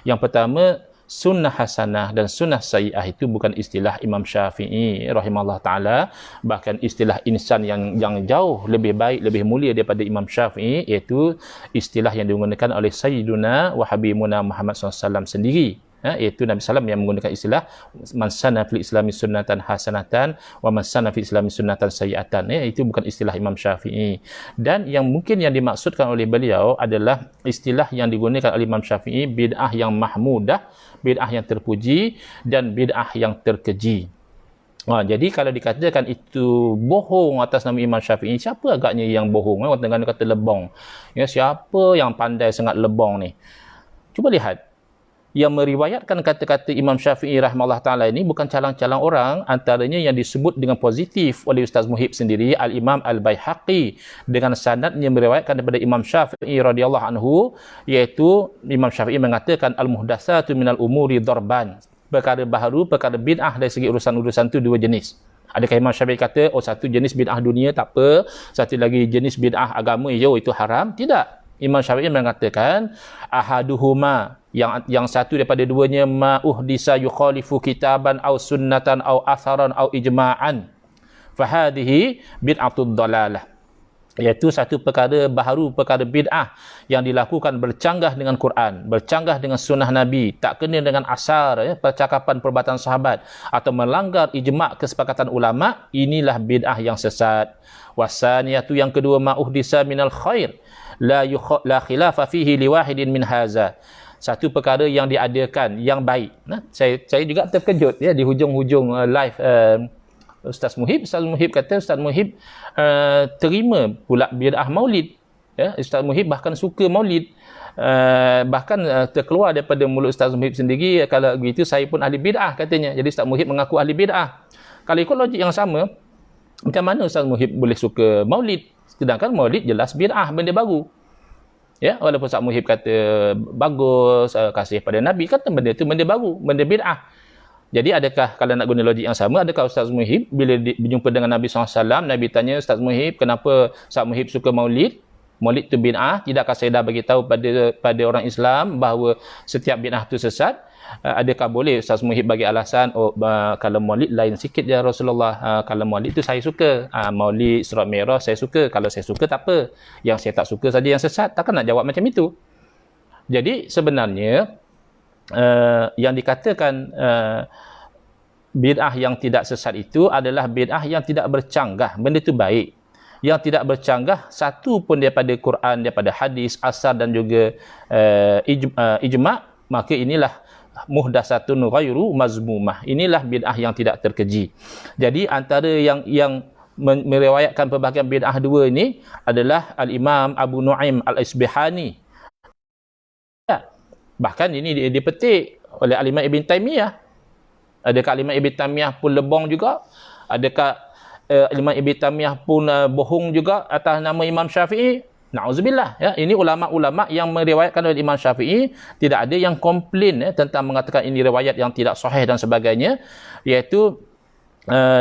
Yang pertama, sunnah hasanah dan sunnah sayyi'ah itu bukan istilah Imam Syafi'i rahimahullah taala, bahkan istilah insan yang jauh lebih baik, lebih mulia daripada Imam Syafi'i, iaitu istilah yang digunakan oleh Sayyiduna wa Habibuna Muhammad SAW sendiri. iaitu Nabi SAW yang menggunakan istilah man sanna fil islami sunnatan hasanatan wa man sanna fil islami sunnatan sayyi'atan. Itu bukan istilah Imam Syafi'i. Dan yang mungkin yang dimaksudkan oleh beliau adalah istilah yang digunakan oleh Imam Syafi'i, bid'ah yang mahmudah, bid'ah yang terpuji, dan bid'ah yang terkeji. Jadi kalau dikatakan itu bohong atas nama Imam Syafi'i, siapa agaknya yang bohong? Orang Terengganu kata lebong. Siapa yang pandai sangat lebong ni? Cuba lihat. Yang meriwayatkan kata-kata Imam Syafi'i rahimahullah ta'ala ini bukan calang-calang orang, antaranya yang disebut dengan positif oleh Ustaz Muhib sendiri, Al-Imam Al-Baihaqi, dengan sanadnya meriwayatkan daripada Imam Syafi'i radhiyallahu anhu, iaitu Imam Syafi'i mengatakan al-muhdatsatu minal umuri darban. Perkara baharu, perkara bid'ah dari segi urusan-urusan itu dua jenis. Adakah Imam Syafi'i kata, satu jenis bid'ah dunia tak apa, satu lagi jenis bid'ah agama, itu haram? Tidak. Imam Syafi'i mengatakan ahaduhuma, yang satu daripada duanya, ma uhdisa yukhalifu kitaban aw sunnatan aw atharan aw ijma'an fahadhihi bid'atud dalalah, iaitu satu perkara baharu, perkara bid'ah yang dilakukan bercanggah dengan Quran, bercanggah dengan sunnah Nabi, tak kena dengan asar, percakapan perbuatan sahabat, atau melanggar ijma' kesepakatan ulama, inilah bid'ah yang sesat. Wasaniyatu, yang kedua, ma uhdisa minal khair la khilafa fihi liwahidin min haza, satu perkara yang diadakan yang baik. Saya juga terkejut di hujung-hujung live Ustaz Muhib kata Ustaz Muhib terima pula bid'ah maulid. Ustaz Muhib bahkan suka maulid. Bahkan terkeluar daripada mulut Ustaz Muhib sendiri, kalau begitu saya pun ahli bid'ah katanya. Jadi Ustaz Muhib mengaku ahli bid'ah. Kalau ikut logik yang sama, macam mana Ustaz Muhib boleh suka maulid? Sedangkan maulid jelas bid'ah, benda baru. Walaupun Ustaz Muhib kata bagus, kasih pada Nabi, kata benda itu benda baru, benda bid'ah. Jadi adakah, kalau nak guna logik yang sama, adakah Ustaz Muhib bila berjumpa dengan Nabi SAW, Nabi tanya, Ustaz Muhib, kenapa Ustaz Muhib suka maulid? Maulid itu bid'ah. Tidakkah saya dah bagi tahu pada orang Islam bahawa setiap bid'ah itu sesat? Adakah boleh Ustaz Muhib bagi alasan, kalau maulid lain sikit je Rasulullah, kalau maulid itu saya suka, maulid Surat Merah saya suka, kalau saya suka tak apa, yang saya tak suka saja yang sesat? Takkan nak jawab macam itu? Jadi sebenarnya yang dikatakan bid'ah yang tidak sesat itu adalah bid'ah yang tidak bercanggah. Benda itu baik. Yang tidak bercanggah satu pun daripada Quran, daripada hadis, asar dan juga ijma', maka inilah muhdatsatun ghairu mazmumah. Inilah bid'ah yang tidak terkeji. Jadi antara yang meriwayatkan pelbagai bid'ah dua ini adalah Al-Imam Abu Nu'aim Al-Isbihani. Bahkan ini dipetik oleh Al-Imam Ibn Taymiyah. Adakah Al-Imam Ibn Taymiyah pun lebong juga? Adakah Imam Ibn Taymiyah pun bohong juga atas nama Imam Syafi'i? Na'udzubillah. Ini ulama-ulama yang meriwayatkan oleh Imam Syafi'i, tidak ada yang komplain tentang mengatakan ini riwayat yang tidak sahih dan sebagainya, iaitu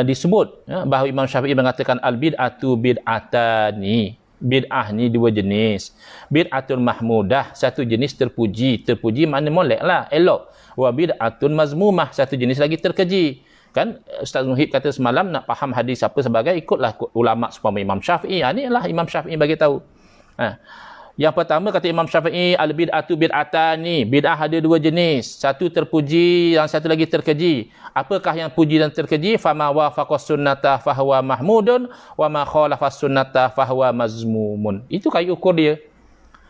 disebut bahawa Imam Syafi'i mengatakan al-bid'atu bid'atani. Bid'ah ni dua jenis. Bid'atun mahmudah, satu jenis terpuji. Terpuji mana molek lah, elok. Wa bid'atun mazmumah, satu jenis lagi terkeji. Kan Ustaz Muhib kata semalam, nak faham hadis apa sebagai, ikutlah ulama supaya Imam Syafi'i. Ini lah Imam Syafi'i bagi tahu. Yang pertama kata Imam Syafi'i, al-bid'atu bid'atani. Bid'ah ada dua jenis. Satu terpuji, yang satu lagi terkeji. Apakah yang puji dan terkeji? Fama wafaqas sunnata fahuwa mahmudun wa ma khalafas sunnata fahuwa mazmumun. Itu kayu ukur dia.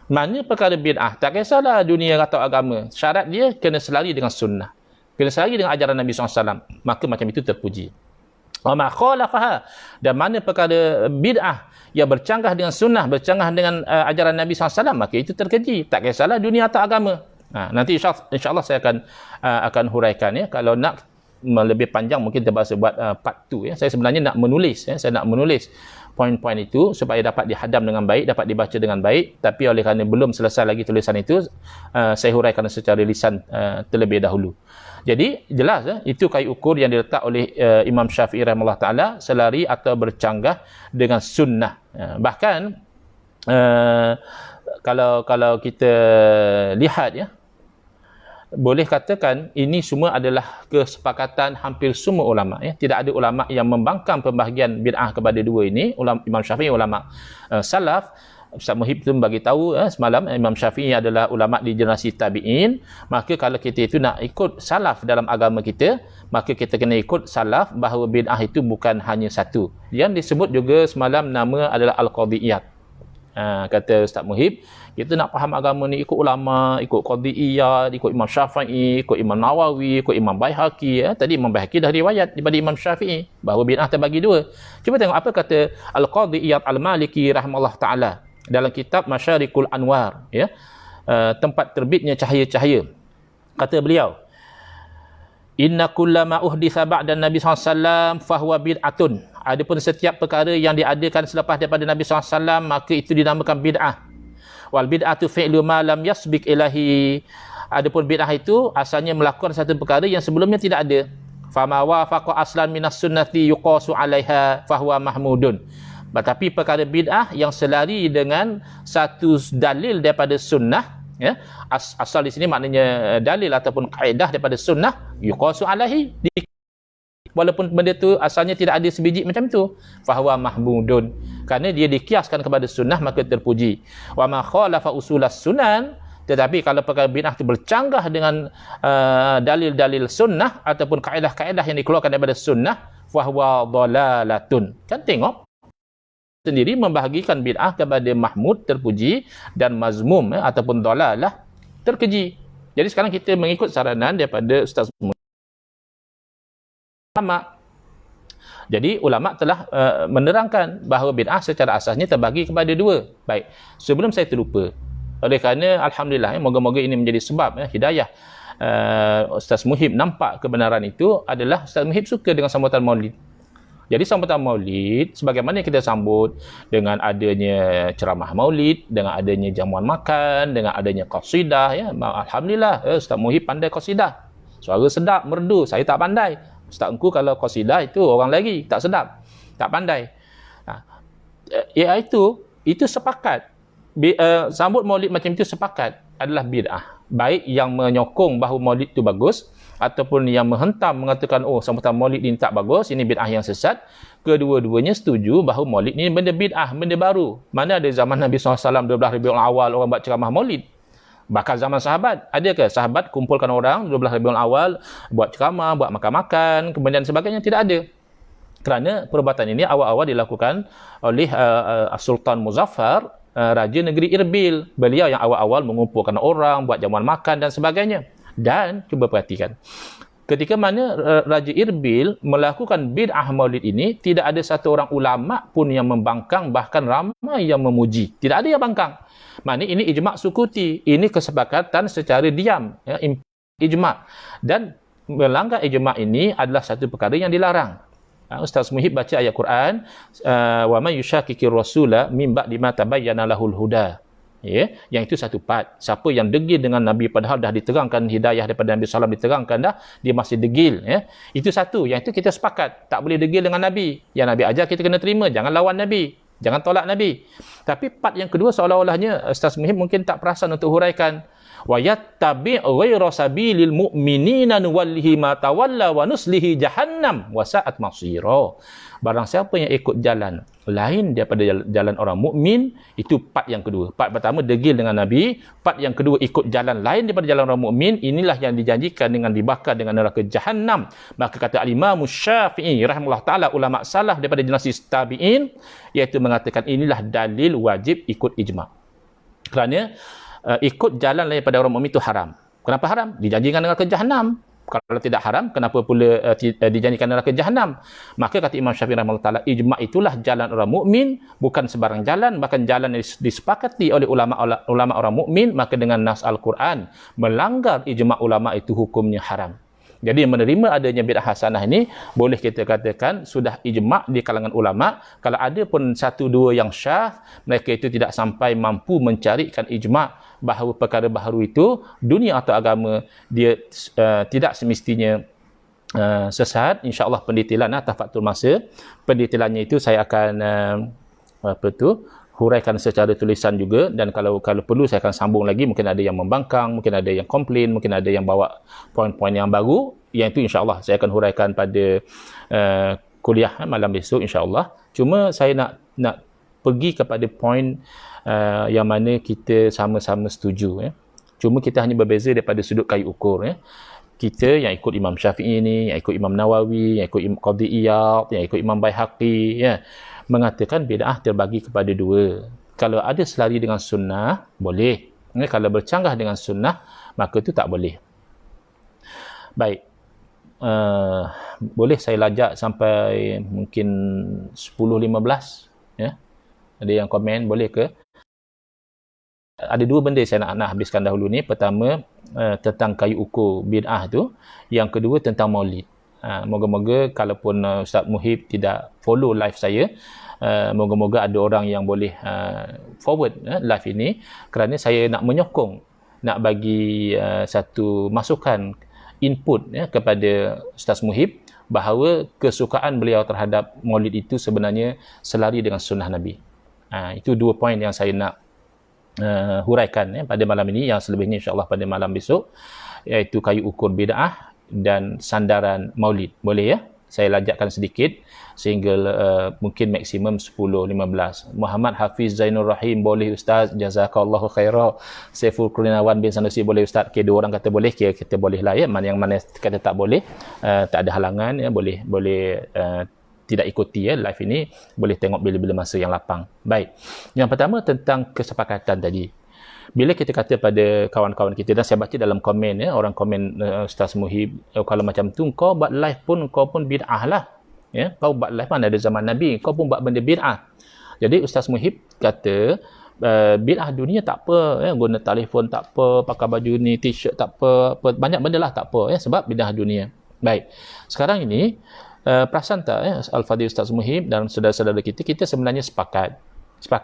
Mana perkara bid'ah? Tak kisahlah dunia atau agama. Syarat dia kena selari dengan sunnah. Kena selari dengan ajaran Nabi SAW. Maka macam itu terpuji. Wa ma khalafaha. Dan mana perkara bid'ah yang bercanggah dengan sunnah, bercanggah dengan ajaran Nabi SAW, maka itu terkeji. Tak kisahlah dunia atau agama. Nanti insyaAllah saya akan huraikan. Kalau nak lebih panjang mungkin terpaksa buat part 2. Saya sebenarnya nak menulis. Saya nak menulis poin-poin itu supaya dapat dihadam dengan baik, dapat dibaca dengan baik. Tapi oleh kerana belum selesai lagi tulisan itu, saya huraikan secara lisan terlebih dahulu. Jadi jelas itu kayu ukur yang diletak oleh Imam Syafi'i rahimahullah ta'ala, selari atau bercanggah dengan sunnah. Bahkan kalau kita lihat boleh katakan ini semua adalah kesepakatan hampir semua ulama. Tidak ada ulama yang membangkang pembahagian bid'ah kepada dua ini. Imam Syafi'i, ulama salaf, Ustaz Muhib tu bagi tahu semalam Imam Syafi'i adalah ulama di generasi tabi'in. Maka kalau kita itu nak ikut salaf dalam agama kita, maka kita kena ikut salaf bahawa bid'ah itu bukan hanya satu. Yang disebut juga semalam nama adalah Al-Qadiyat. Kata Ustaz Muhib, kita nak faham agama ni ikut ulama, ikut Qadiyat, ikut Imam Syafi'i, ikut Imam Nawawi, ikut Imam Baihaqi. Tadi Imam Baihaqi dah riwayat daripada Imam Syafi'i bahawa bid'ah terbagi dua. Cuba tengok apa kata Al-Qadiyat Al-Maliki rahimahullah ta'ala dalam kitab Masyarikul Anwar, tempat terbitnya cahaya-cahaya. Kata beliau, inna kullama uhditha ba'da Nabi SAW fahuwa bid'atun. Adapun setiap perkara yang diadakan selepas daripada Nabi SAW, maka itu dinamakan bid'ah. Wal bid'atu fi'lu ma lam yasbiq ilahi. Adapun bid'ah itu asalnya melakukan satu perkara yang sebelumnya tidak ada. Fama wafaqa aslan minas sunnati yuqasu 'alaiha fahuwa mahmudun. Tetapi perkara bid'ah yang selari dengan satu dalil daripada sunnah, asal di sini maknanya dalil ataupun kaedah daripada sunnah, yuqasu 'alaihi, walaupun benda tu asalnya tidak ada sebiji macam tu, fahuwa mahmudun, kerana dia dikiaskan kepada sunnah maka terpuji. Wa ma khalafa usulas sunan, tetapi kalau perkara bid'ah itu bercanggah dengan dalil-dalil sunnah ataupun kaedah-kaedah yang dikeluarkan daripada sunnah, fahuwa dhalalatun. Kan tengok sendiri membahagikan bid'ah kepada mahmud terpuji dan mazmum ataupun dhalalah terkeji. Jadi sekarang kita mengikut saranan daripada Ustaz ulama. Jadi ulama telah menerangkan bahawa bid'ah secara asasnya terbagi kepada dua. Baik, sebelum saya terlupa, oleh kerana alhamdulillah moga-moga ini menjadi sebab hidayah Ustaz Muhib nampak kebenaran itu adalah Ustaz Muhib suka dengan sambutan Maulid. Jadi sambutan Maulid sebagaimana kita sambut dengan adanya ceramah Maulid, dengan adanya jamuan makan, dengan adanya qasidah, alhamdulillah Ustaz Muhib pandai qasidah. Suara sedap, merdu, saya tak pandai. Ustaz engku kalau qasidah itu orang lagi tak sedap, tak pandai. Itu sepakat. Sambut Maulid macam itu sepakat adalah bid'ah. Baik yang menyokong bahawa Maulid itu bagus ataupun yang menghentam mengatakan sambutan Maulid ini tak bagus, ini bid'ah yang sesat. Kedua-duanya setuju bahawa Maulid ini benda bid'ah, benda baru. Mana ada zaman Nabi SAW 12 Rabiul Awal orang buat ceramah Maulid? Bahkan zaman sahabat, ada ke sahabat kumpulkan orang 12 Rabiul Awal buat ceramah, buat makan-makan, kemudian sebagainya? Tidak ada. Kerana perubatan ini awal-awal dilakukan oleh Sultan Muzaffar, Raja Negeri Irbil. Beliau yang awal-awal mengumpulkan orang, buat jamuan makan dan sebagainya. Dan cuba perhatikan, ketika mana Raja Irbil melakukan bid'ah Maulid ini, tidak ada satu orang ulama pun yang membangkang, bahkan ramai yang memuji. Tidak ada yang bangkang. Maknanya ini ijma' sukuti, ini kesepakatan secara diam, ijma'. Dan melanggar ijma' ini adalah satu perkara yang dilarang. Ustaz Muhib baca ayat Quran, wa man yushakikir rasula min ba'di ma tabayyana lahul huda. Yang itu satu part. Siapa yang degil dengan Nabi padahal dah diterangkan hidayah daripada Nabi SAW diterangkan dah, dia masih degil. Itu satu. Yang itu kita sepakat. Tak boleh degil dengan Nabi. Yang Nabi ajar kita kena terima. Jangan lawan Nabi. Jangan tolak Nabi. Tapi part yang kedua seolah-olahnya Ustaz Muhib mungkin tak perasan untuk huraikan. Wa yattabi' ghayra sabilil mu'minina nuwallihi ma tawalla wa nuslihi jahannam wa sa'at masira. Barang siapa yang ikut jalan lain daripada jalan orang mukmin, itu part yang kedua. Part pertama degil dengan Nabi, part yang kedua ikut jalan lain daripada jalan orang mukmin, inilah yang dijanjikan dengan dibakar dengan neraka jahannam. Maka kata Al-Imam Syafi'i rahimahullah taala, ulama salaf daripada generasi tabi'in, iaitu mengatakan inilah dalil wajib ikut ijma'. Kerana ikut jalan lain daripada orang mukmin itu haram. Kenapa haram? Dijanjikan neraka jahannam. Kalau tidak haram, kenapa pula dijanjikan neraka jahannam? Maka kata Imam Syafi'i rahimahullah taala, ijma' itulah jalan orang mukmin, bukan sebarang jalan, bahkan jalan yang disepakati oleh ulama orang mukmin. Maka dengan nas Al-Quran, melanggar ijma' ulama itu hukumnya haram. Jadi menerima adanya bid'ah hasanah ini, boleh kita katakan sudah ijma' di kalangan ulama. Kalau ada pun satu dua yang syadz, mereka itu tidak sampai mampu mencarikan ijma' bahawa perkara baharu itu, dunia atau agama, dia tidak semestinya sesat. InsyaAllah pendetailan atas faktor masa, pendetailannya itu saya akan huraikan secara tulisan juga, dan kalau perlu saya akan sambung lagi. Mungkin ada yang membangkang, mungkin ada yang komplain, mungkin ada yang bawa poin-poin yang baru. Yang itu insya-Allah saya akan huraikan pada kuliah malam besok insya-Allah. Cuma saya nak pergi kepada poin yang mana kita sama-sama setuju, ya. Cuma kita hanya berbeza daripada sudut kayu ukur, ya. Kita yang ikut Imam Syafi'i ni, yang ikut Imam Nawawi, yang ikut Imam Qadhi Iyad, yang ikut Imam Baihaqi, ya, mengatakan bid'ah terbagi kepada dua. Kalau ada selari dengan sunnah, boleh. Ya, kalau bercanggah dengan sunnah, maka itu tak boleh. Baik. Boleh saya lajak sampai mungkin 10-15, ya. Ada yang komen, boleh ke? Ada dua benda saya nak habiskan dahulu ni. Pertama, tentang kayu ukur bid'ah tu. Yang kedua, tentang maulid. Moga-moga kalaupun Ustaz Muhib tidak follow live saya, moga-moga ada orang yang boleh forward live ini, kerana saya nak menyokong, nak bagi satu masukan, input, ya, kepada Ustaz Muhib, bahawa kesukaan beliau terhadap maulid itu sebenarnya selari dengan sunnah Nabi. Itu dua poin yang saya nak huraikan, ya, pada malam ini. Yang selebihnya insyaAllah pada malam besok, iaitu kayu ukur bid'ah dan sandaran maulid. Boleh, ya? Saya lajakkan sedikit sehingga mungkin maksimum 10-15. Muhammad Hafiz Zainul Rahim, boleh Ustaz, jazakallahu khairah. Saiful Kurniawan bin Sanusi, boleh Ustaz. Okay, dua orang kata boleh, kita boleh lah, ya. Yang mana kata tak boleh, tak ada halangan, ya, boleh tidak ikuti, ya, live ini, boleh tengok bila-bila masa yang lapang. Baik. Yang pertama tentang kesepakatan tadi. Bila kita kata pada kawan-kawan kita, dan saya baca dalam komen, ya, orang komen, Ustaz Muhib, kalau macam tu kau buat live pun kau pun bid'ah lah, ya. Kau buat live mana ada zaman Nabi, kau pun buat benda bid'ah. Jadi Ustaz Muhib kata bid'ah dunia tak apa, ya, guna telefon tak apa, pakai baju ni, t-shirt tak apa, banyak benda lah tak apa, ya, sebab bid'ah dunia. Baik. Sekarang ini perasan tak, ya, Al-Fadhil Ustaz Muhib dan saudara-saudara kita sebenarnya sepakat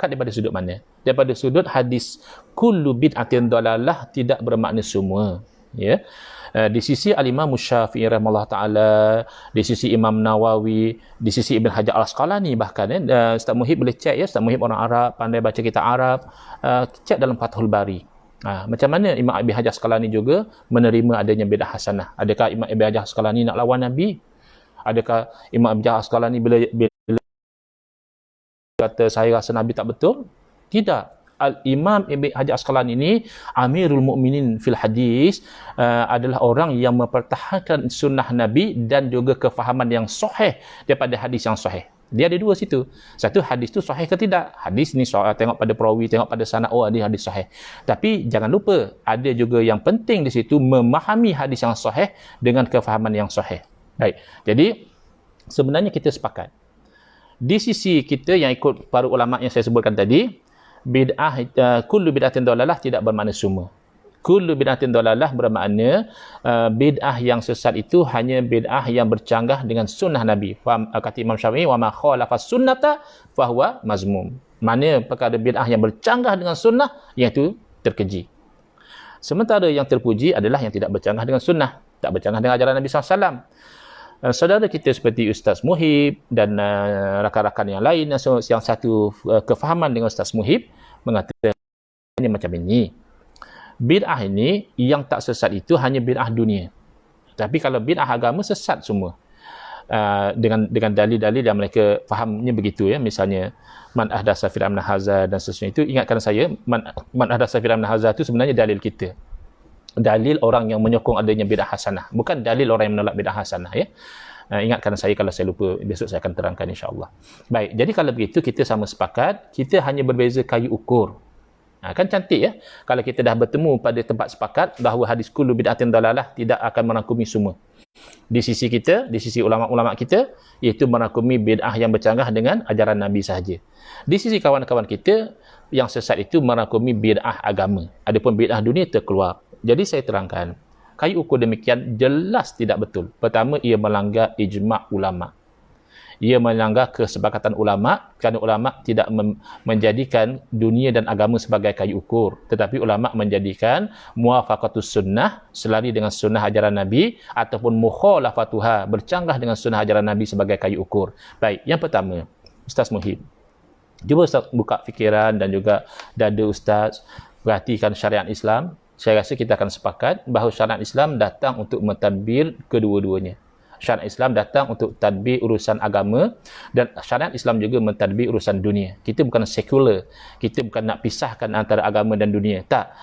daripada sudut mana? Daripada sudut hadis kullu bid'atin dalalah tidak bermakna semua, ya. Di sisi Al-Imam Syafi'i rahimahullah taala, di sisi Imam Nawawi, di sisi Ibn Hajar Al-Asqalani, bahkan, ya, Ustaz Muhib boleh cek, ya, Ustaz Muhib orang Arab, pandai baca kitab Arab, cek dalam Fathul Bari. Macam mana Imam Ibn Hajar Al-Asqalani juga menerima adanya bid'ah hasanah? Adakah Imam Ibn Hajar Al-Asqalani nak lawan Nabi? Adakah Imam Ibn Hajar Al-Asqalani bila kata saya rasa Nabi tak betul? Tidak. Al-Imam Ibn Hajar Al-Asqalani ini Amirul Mukminin fil hadis, adalah orang yang mempertahankan sunnah Nabi dan juga kefahaman yang sahih daripada hadis yang sahih. Dia ada dua situ. Satu, hadis tu sahih ke tidak? Hadis ni tengok pada perawi, tengok pada sanad, oh ada hadis sahih. Tapi jangan lupa, ada juga yang penting di situ, memahami hadis yang sahih dengan kefahaman yang sahih. Baik. Jadi sebenarnya kita sepakat. Di sisi kita yang ikut para ulama yang saya sebutkan tadi, bid'ah, kullu bid'atin dalalah tidak bermakna semua. Kullu bid'atin dalalah bermakna bid'ah yang sesat itu hanya bid'ah yang bercanggah dengan sunnah Nabi. Kata Imam Syafi'i, wa ma khalafa sunnata fahuwa mazmum. Mana perkara bid'ah yang bercanggah dengan sunnah, iaitu terkeji. Sementara yang terpuji adalah yang tidak bercanggah dengan sunnah, tak bercanggah dengan ajaran Nabi SAW. Saudara kita seperti Ustaz Muhib dan rakan-rakan yang lain yang satu kefahaman dengan Ustaz Muhib mengatakan macam ini. Bid'ah ini yang tak sesat itu hanya bid'ah dunia. Tapi kalau bid'ah agama sesat semua. Dengan dalil-dalil yang mereka fahamnya begitu, ya. Misalnya man ahdasa fil amri hadza dan seterusnya itu, ingatkan saya, man ahdasa fil amri hadza itu sebenarnya dalil kita. Dalil orang yang menyokong adanya bid'ah hasanah, bukan dalil orang yang menolak bid'ah hasanah, ya. Ingatkan saya kalau saya lupa, besok saya akan terangkan insya-Allah. Baik, jadi kalau begitu kita sama sepakat, kita hanya berbeza kayu ukur. Kan cantik, ya, kalau kita dah bertemu pada tempat sepakat bahawa hadis kullu bid'atin dalalah tidak akan merangkumi semua. Di sisi kita, di sisi ulama-ulama kita, iaitu merangkumi bid'ah yang bercanggah dengan ajaran Nabi sahaja. Di sisi kawan-kawan kita yang sesat itu merangkumi bid'ah agama. Adapun bid'ah dunia terkeluar. Jadi saya terangkan, kayu ukur demikian jelas tidak betul. Pertama, ia melanggar ijma' ulama'. Ia melanggar kesepakatan ulama', kerana ulama' tidak menjadikan dunia dan agama sebagai kayu ukur. Tetapi ulama' menjadikan muwafaqatus sunnah, selari dengan sunnah ajaran Nabi, ataupun mukhalafatuha, bercanggah dengan sunnah ajaran Nabi sebagai kayu ukur. Baik, yang pertama, Ustaz Muhib. Cuba Ustaz buka fikiran dan juga dada Ustaz, perhatikan syariat Islam. Saya rasa kita akan sepakat bahawa syariat Islam datang untuk mentadbir kedua-duanya. Syariat Islam datang untuk tadbir urusan agama, dan syariat Islam juga mentadbir urusan dunia. Kita bukan sekular. Kita bukan nak pisahkan antara agama dan dunia. Tak.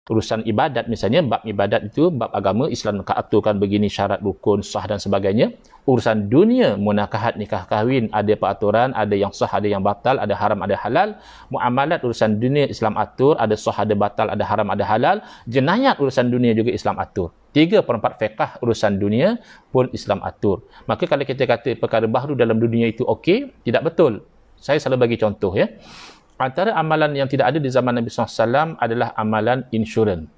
Urusan ibadat misalnya, bab ibadat itu, bab agama, Islam aturkan begini syarat, rukun, sah dan sebagainya. Urusan dunia, munakahat, nikah kahwin, ada peraturan, ada yang sah, ada yang batal, ada haram, ada halal. Muamalat, urusan dunia Islam atur, ada sah, ada batal, ada haram, ada halal. Jenayat, urusan dunia juga Islam atur. 3/4 fiqh urusan dunia pun Islam atur. Maka kalau kita kata perkara baharu dalam dunia itu okey, tidak betul. Saya selalu bagi contoh ya. Antara amalan yang tidak ada di zaman Nabi SAW adalah amalan insurans.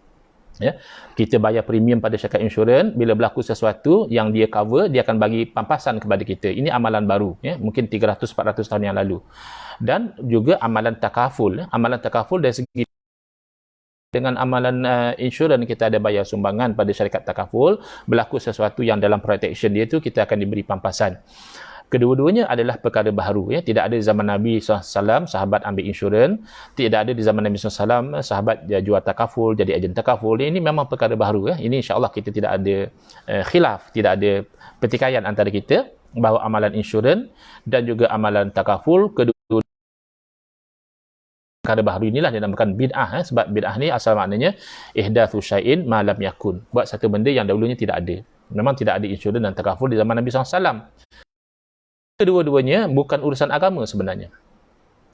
Ya, kita bayar premium pada syarikat insurans, bila berlaku sesuatu yang dia cover, dia akan bagi pampasan kepada kita. Ini amalan baru, ya, mungkin 300-400 tahun yang lalu. Dan juga amalan takaful. Amalan takaful dari segi dengan amalan insurans, kita ada bayar sumbangan pada syarikat takaful, berlaku sesuatu yang dalam protection dia tu, kita akan diberi pampasan. Kedua-duanya adalah perkara baharu. Ya. Tidak ada di zaman Nabi SAW, sahabat ambil insurans. Tidak ada di zaman Nabi SAW, sahabat jual takaful, jadi ejen takaful. Ini memang perkara baharu. Ya. Ini insyaAllah kita tidak ada khilaf, tidak ada pertikaian antara kita, bahawa amalan insurans dan juga amalan takaful, kedua perkara baharu inilah dinamakan bid'ah. Sebab bid'ah ni asal maknanya ihdatsu syai'in ma lam yakun. Buat satu benda yang dahulunya tidak ada. Memang tidak ada insurans dan takaful di zaman Nabi SAW. Kedua-duanya bukan urusan agama sebenarnya.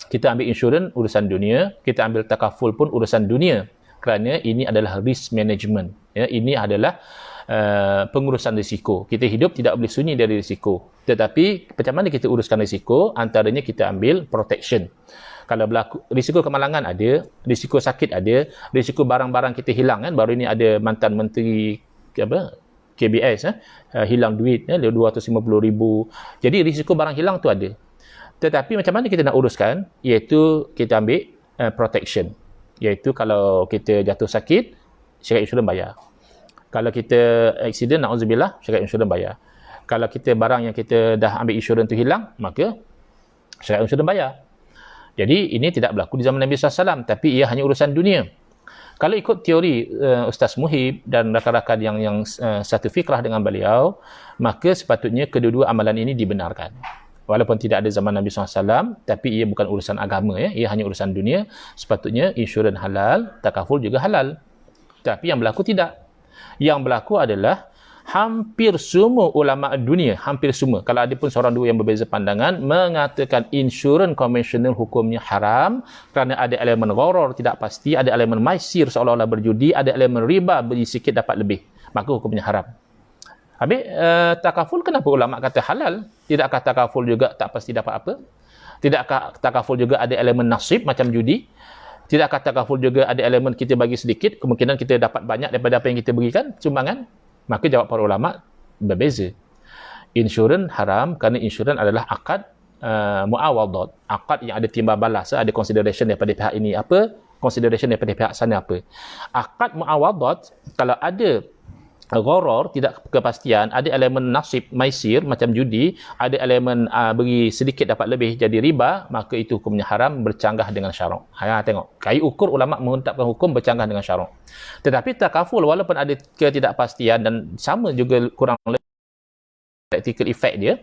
Kita ambil insurans urusan dunia, kita ambil takaful pun urusan dunia. Kerana ini adalah risk management. Ya, ini adalah pengurusan risiko. Kita hidup tidak boleh sunyi dari risiko. Tetapi macam mana kita uruskan risiko? Antaranya kita ambil protection. Kalau berlaku risiko kemalangan ada, risiko sakit ada, risiko barang-barang kita hilang kan. Baru ini ada mantan menteri KBS hilang duit 250,000. Jadi risiko barang hilang tu ada. Tetapi macam mana kita nak uruskan? Iaitu kita ambil protection. Iaitu kalau kita jatuh sakit, syarikat insurans bayar. Kalau kita accident, na'udzubillah, syarikat insurans bayar. Kalau kita barang yang kita dah ambil insurans tu hilang, maka syarikat insurans bayar. Jadi ini tidak berlaku di zaman Nabi SAW, tapi ia hanya urusan dunia. Kalau ikut teori Ustaz Muhib dan rakan-rakan yang satu fikrah dengan beliau, maka sepatutnya kedua-dua amalan ini dibenarkan. Walaupun tidak ada zaman Nabi SAW, tapi ia bukan urusan agama, ya. Ia hanya urusan dunia. Sepatutnya insurans halal, takaful juga halal. Tapi yang berlaku tidak. Yang berlaku adalah hampir semua ulama dunia, hampir semua, kalau ada pun seorang dua yang berbeza pandangan, mengatakan insurans konvensional hukumnya haram kerana ada elemen gharar, tidak pasti, ada elemen maisir seolah-olah berjudi, ada elemen riba, beri sikit dapat lebih, maka hukumnya haram. Habis takaful, kenapa ulama kata halal? Tidakkah takaful juga tak pasti dapat apa? Tidakkah takaful juga ada elemen nasib macam judi? Tidakkah takaful juga ada elemen kita bagi sedikit, kemungkinan kita dapat banyak daripada apa yang kita berikan, sumbangan? Maka jawab para ulama berbeza. Insurans haram kerana insurans adalah akad muawadat, akad yang ada timbal balas, ada consideration daripada pihak ini apa, consideration daripada pihak sana apa. Akad muawadat, kalau ada gharar, tidak kepastian, ada elemen nasib maisir macam judi, ada elemen beri sedikit dapat lebih jadi riba, maka itu hukumnya haram, bercanggah dengan syarak. Tengok, kai ukur ulama menetapkan hukum bercanggah dengan syarak. Tetapi takaful walaupun ada ketidakpastian dan sama juga kurang lebih practical effect dia,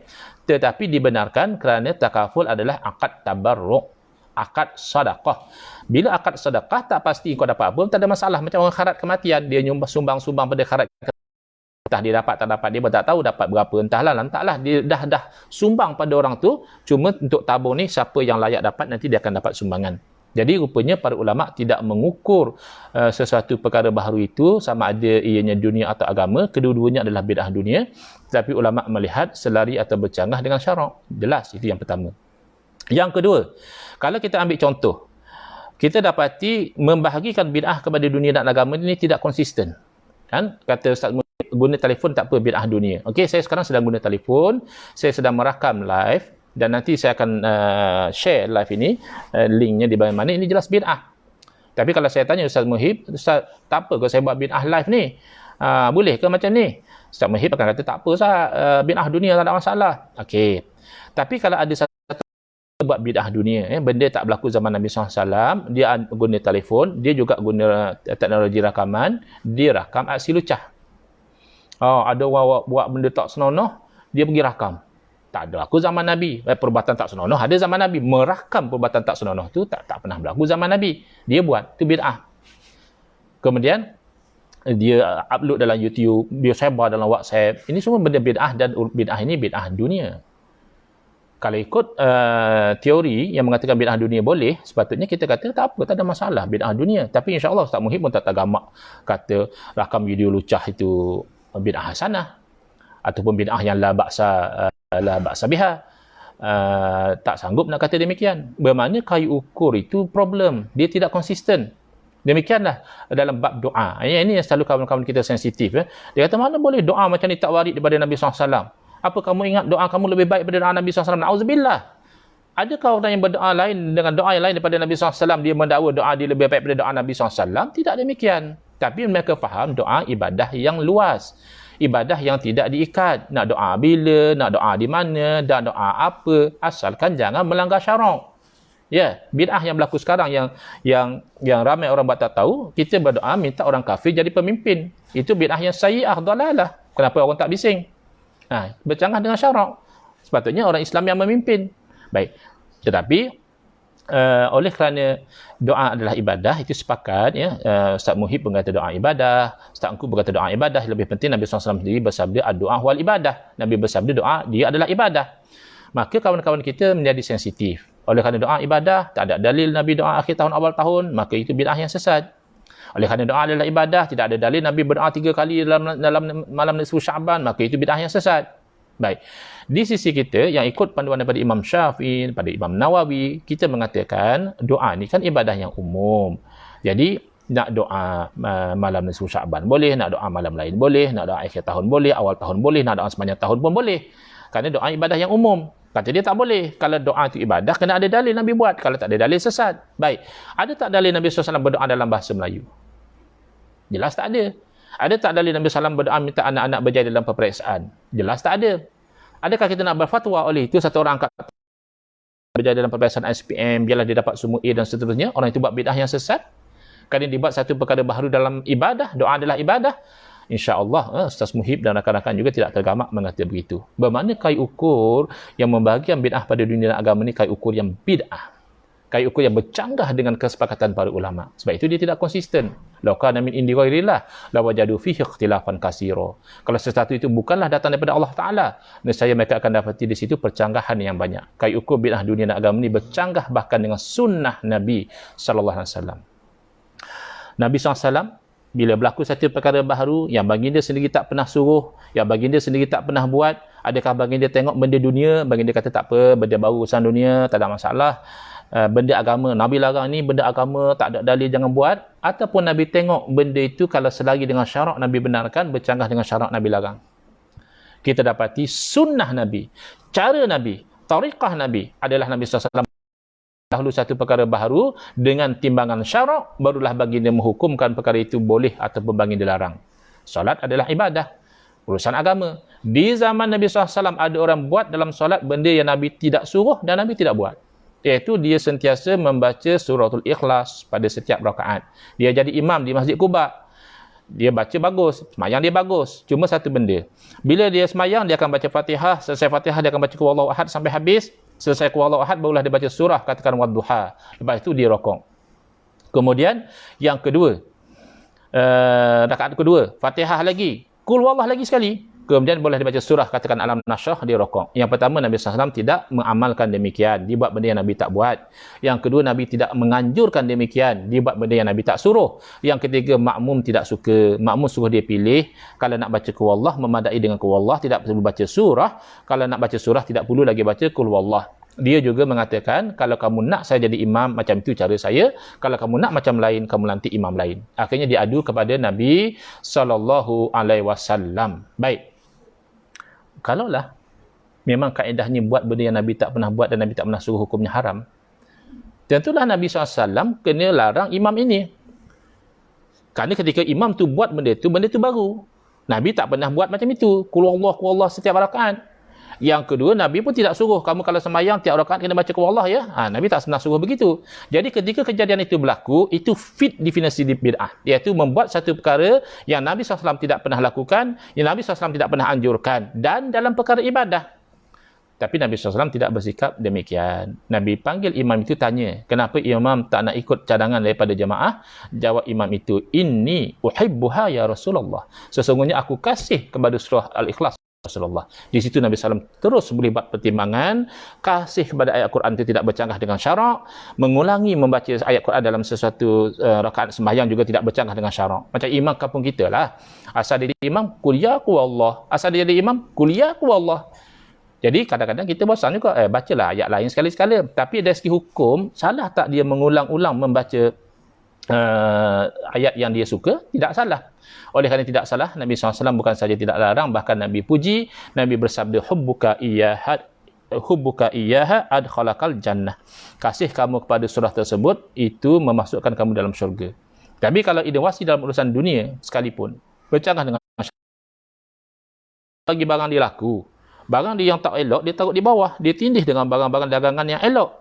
tetapi dibenarkan kerana takaful adalah akad tabarruk, akad sedekah. Bila akad sedekah tak pasti kau dapat apa, tak ada masalah. Macam orang kharat kematian, dia sumbang-sumbang pada kharat, entah dia dapat tak dapat, dia pun tak tahu dapat berapa, entahlah dia dah sumbang pada orang tu, cuma untuk tabung ni siapa yang layak dapat, nanti dia akan dapat sumbangan. Jadi rupanya para ulama tidak mengukur sesuatu perkara baharu itu sama ada ianya dunia atau agama, kedua-duanya adalah bid'ah dunia, tapi ulama melihat selari atau bercanggah dengan syarak. Jelas, itu yang pertama. Yang kedua, kalau kita ambil contoh, kita dapati membahagikan bid'ah kepada dunia dan agama ini tidak konsisten. Kan? Kata Ustaz, guna telefon tak apa, bid'ah dunia. Okey, saya sekarang sedang guna telefon, saya sedang merakam live, dan nanti saya akan share live ini, linknya di bahagian mana, ini jelas bid'ah. Tapi kalau saya tanya Ustaz Muhib, Ustaz, tak apa ke saya buat bid'ah live ni? Boleh ke macam ni? Ustaz Muhib akan kata, tak apa Ustaz, bid'ah dunia tak ada masalah. Okey. Tapi kalau ada satu buat bid'ah dunia, benda tak berlaku zaman Nabi SAW, dia guna telefon, dia juga guna teknologi rakaman, dia rakam aksi lucah. Ada orang buat benda tak senonoh, dia pergi rakam. Tak ada aku zaman Nabi. Perbuatan tak senonoh ada zaman Nabi. Merakam perbuatan tak senonoh tu tak pernah berlaku zaman Nabi. Dia buat, tu bid'ah. Kemudian dia upload dalam YouTube, dia sebar dalam WhatsApp. Ini semua benda bid'ah, dan bid'ah ini bid'ah dunia. Kalau ikut teori yang mengatakan bid'ah dunia boleh, sepatutnya kita kata tak apa, tak ada masalah bid'ah dunia. Tapi insya-Allah Ustaz Muhib pun tak tagamak kata rakam video lucah itu bid'ah hasanah ataupun bid'ah yang la ba'sa biha. Tak sanggup nak kata demikian. Bermakna kayu ukur itu problem, dia tidak konsisten. Demikianlah dalam bab doa. Ini yang selalu kawan-kawan kita sensitif. Dia kata, mana boleh doa macam ni tak warid daripada Nabi SAW? Apa kamu ingat doa kamu lebih baik daripada doa Nabi SAW? Na'udzubillah. Adakah orang yang berdoa lain dengan doa yang lain daripada Nabi SAW, dia mendakwa doa dia lebih baik daripada doa Nabi SAW? Tidak demikian. Tapi mereka faham doa ibadah yang luas. Ibadah yang tidak diikat. Nak doa bila, nak doa di mana, dan doa apa. Asalkan jangan melanggar syarak. Ya, bid'ah yang berlaku sekarang yang ramai orang buat tak tahu, kita berdoa minta orang kafir jadi pemimpin. Itu bid'ah yang sayyi'ah, dalalah. Kenapa orang tak bising? Bercanggah dengan syarak. Sepatutnya orang Islam yang memimpin. Baik. Tetapi oleh kerana doa adalah ibadah, itu sepakat ya. Ustaz Muhib pun kata doa ibadah, Ustaz Angku berkata doa ibadah. Lebih penting Nabi SAW sendiri bersabda ad-doa wal ibadah. Nabi bersabda doa dia adalah ibadah. Maka kawan-kawan kita menjadi sensitif. Oleh kerana doa ibadah, tak ada dalil Nabi doa akhir tahun awal tahun, maka itu bid'ah yang sesat. Oleh kerana doa adalah ibadah, tidak ada dalil Nabi berdoa 3 kali dalam malam nisfu Sya'ban, maka itu bid'ah yang sesat. Baik. Di sisi kita yang ikut panduan daripada Imam Syafi'i, daripada Imam Nawawi, kita mengatakan doa ni kan ibadah yang umum. Jadi nak doa malam nisfu Sya'ban boleh, nak doa malam lain boleh, nak doa akhir tahun boleh, awal tahun boleh, nak doa sepanjang tahun pun boleh. Kerana doa ibadah yang umum. Kata dia tak boleh. Kalau doa itu ibadah, kena ada dalil Nabi buat. Kalau tak ada dalil, sesat. Baik. Ada tak dalil Nabi SAW berdoa dalam bahasa Melayu? Jelas tak ada. Ada tak dalil Nabi SAW berdoa minta anak-anak berjaya dalam peperiksaan? Jelas tak ada. Adakah kita nak berfatwa oleh itu satu orang angkat berjaya dalam peperiksaan SPM, biarlah dia dapat semua A dan seterusnya? Orang itu buat bid'ah yang sesat? Kerana dia buat satu perkara baharu dalam ibadah. Doa adalah ibadah. InsyaAllah Ustaz Muhib dan rakan-rakan juga tidak tergamak mengatakan begitu. Bermakna kayu ukur yang membahagikan bid'ah pada dunia dan agama ni kayu ukur yang bid'ah. Kayu ukur yang bercanggah dengan kesepakatan para ulama. Sebab itu dia tidak konsisten. Law kana min indi ghairillah la wajadu fihi ikhtilafan katsira. Kalau sesuatu itu bukanlah datang daripada Allah Taala, nescaya mereka akan dapati di situ percanggahan yang banyak. Kayu ukur bid'ah dunia dan agama ni bercanggah bahkan dengan sunnah Nabi sallallahu alaihi wasallam. Nabi SAW bila berlaku satu perkara baharu yang baginda sendiri tak pernah suruh, yang baginda sendiri tak pernah buat, adakah baginda tengok benda dunia, baginda kata tak apa, benda baru urusan dunia, tak ada masalah. Benda agama, Nabi larang ni benda agama, tak ada dalil jangan buat. Ataupun Nabi tengok benda itu kalau selagi dengan syarak Nabi benarkan, bercanggah dengan syarak Nabi larang. Kita dapati sunnah Nabi, cara Nabi, tariqah Nabi adalah Nabi SAW dahulu satu perkara baharu dengan timbangan syarak, barulah baginda menghukumkan perkara itu boleh ataupun baginda larang. Solat adalah ibadah, urusan agama. Di zaman Nabi SAW ada orang buat dalam solat benda yang Nabi tidak suruh dan Nabi tidak buat. Iaitu dia sentiasa membaca suratul Ikhlas pada setiap rakaat. Dia jadi imam di Masjid Quba. Dia baca bagus, semayang dia bagus. Cuma satu benda. Bila dia semayang, dia akan baca Fatihah. Selesai Fatihah, dia akan baca Qul Huwallahu Ahad sampai habis. Selesai Qul Huwallahu Ahad, barulah dia baca surah, katakan Wadduha. Lepas itu dia rokok. Kemudian, yang kedua. Rakaat kedua. Fatihah lagi. Qul Huwallahu lagi sekali. Kemudian boleh dibaca surah, katakan Alam Nashrah, dia rokok. Yang pertama, Nabi SAW tidak mengamalkan demikian. Dia buat benda yang Nabi tak buat. Yang kedua, Nabi tidak menganjurkan demikian. Dia buat benda yang Nabi tak suruh. Yang ketiga, makmum tidak suka. Makmum suruh dia pilih. Kalau nak baca Qul Huwallah, memadai dengan Qul Huwallah, tidak perlu baca surah. Kalau nak baca surah, tidak perlu lagi baca Qul Huwallah. Dia juga mengatakan, kalau kamu nak saya jadi imam, macam itu cara saya. Kalau kamu nak macam lain, kamu lantik imam lain. Akhirnya diadu kepada Nabi SAW. Baik. Kalaulah memang kaedahnya buat benda yang Nabi tak pernah buat dan Nabi tak pernah suruh hukumnya haram, tentulah Nabi SAW kena larang imam ini. Kerana ketika imam tu buat benda tu baru. Nabi tak pernah buat macam itu. Qul Huwallah setiap rakaat. Yang kedua, Nabi pun tidak suruh kamu kalau sembahyang tiap rakaat kena baca qul ya. Nabi tak pernah suruh begitu. Jadi ketika kejadian itu berlaku, itu fit definisi bid'ah, iaitu membuat satu perkara yang Nabi SAW tidak pernah lakukan, yang Nabi SAW tidak pernah anjurkan, dan dalam perkara ibadah. Tapi Nabi SAW tidak bersikap demikian. Nabi panggil imam itu, tanya, kenapa imam tak nak ikut cadangan daripada jemaah? Jawab imam itu, inni uhibbuha ya Rasulullah. Sesungguhnya aku kasih kepada surah Al-Ikhlas Rasulullah. Di situ Nabi SAW terus boleh buat pertimbangan, kasih kepada ayat Quran itu tidak bercanggah dengan syarak, mengulangi membaca ayat Quran dalam sesuatu rakaat sembahyang juga tidak bercanggah dengan syarak. Macam imam kampung kita lah. Asal dia imam, kuliah ku Allah. Asal dia imam, kuliah ku Allah. Jadi kadang-kadang kita bosan juga, bacalah ayat lain sekali-sekala. Tapi dari segi hukum, salah tak dia mengulang-ulang membaca ayat yang dia suka? Tidak salah. Oleh kerana tidak salah, Nabi SAW bukan saja tidak larang, bahkan Nabi puji. Nabi bersabda, hubbuka iyyaha adkhalakal jannah. Kasih kamu kepada surah tersebut, itu memasukkan kamu dalam syurga. Tapi kalau inovasi dalam urusan dunia sekalipun, bercanggah dengan bagi barang dia laku, barang dia yang tak elok, dia taruh di bawah, dia tindih dengan barang-barang dagangan yang elok.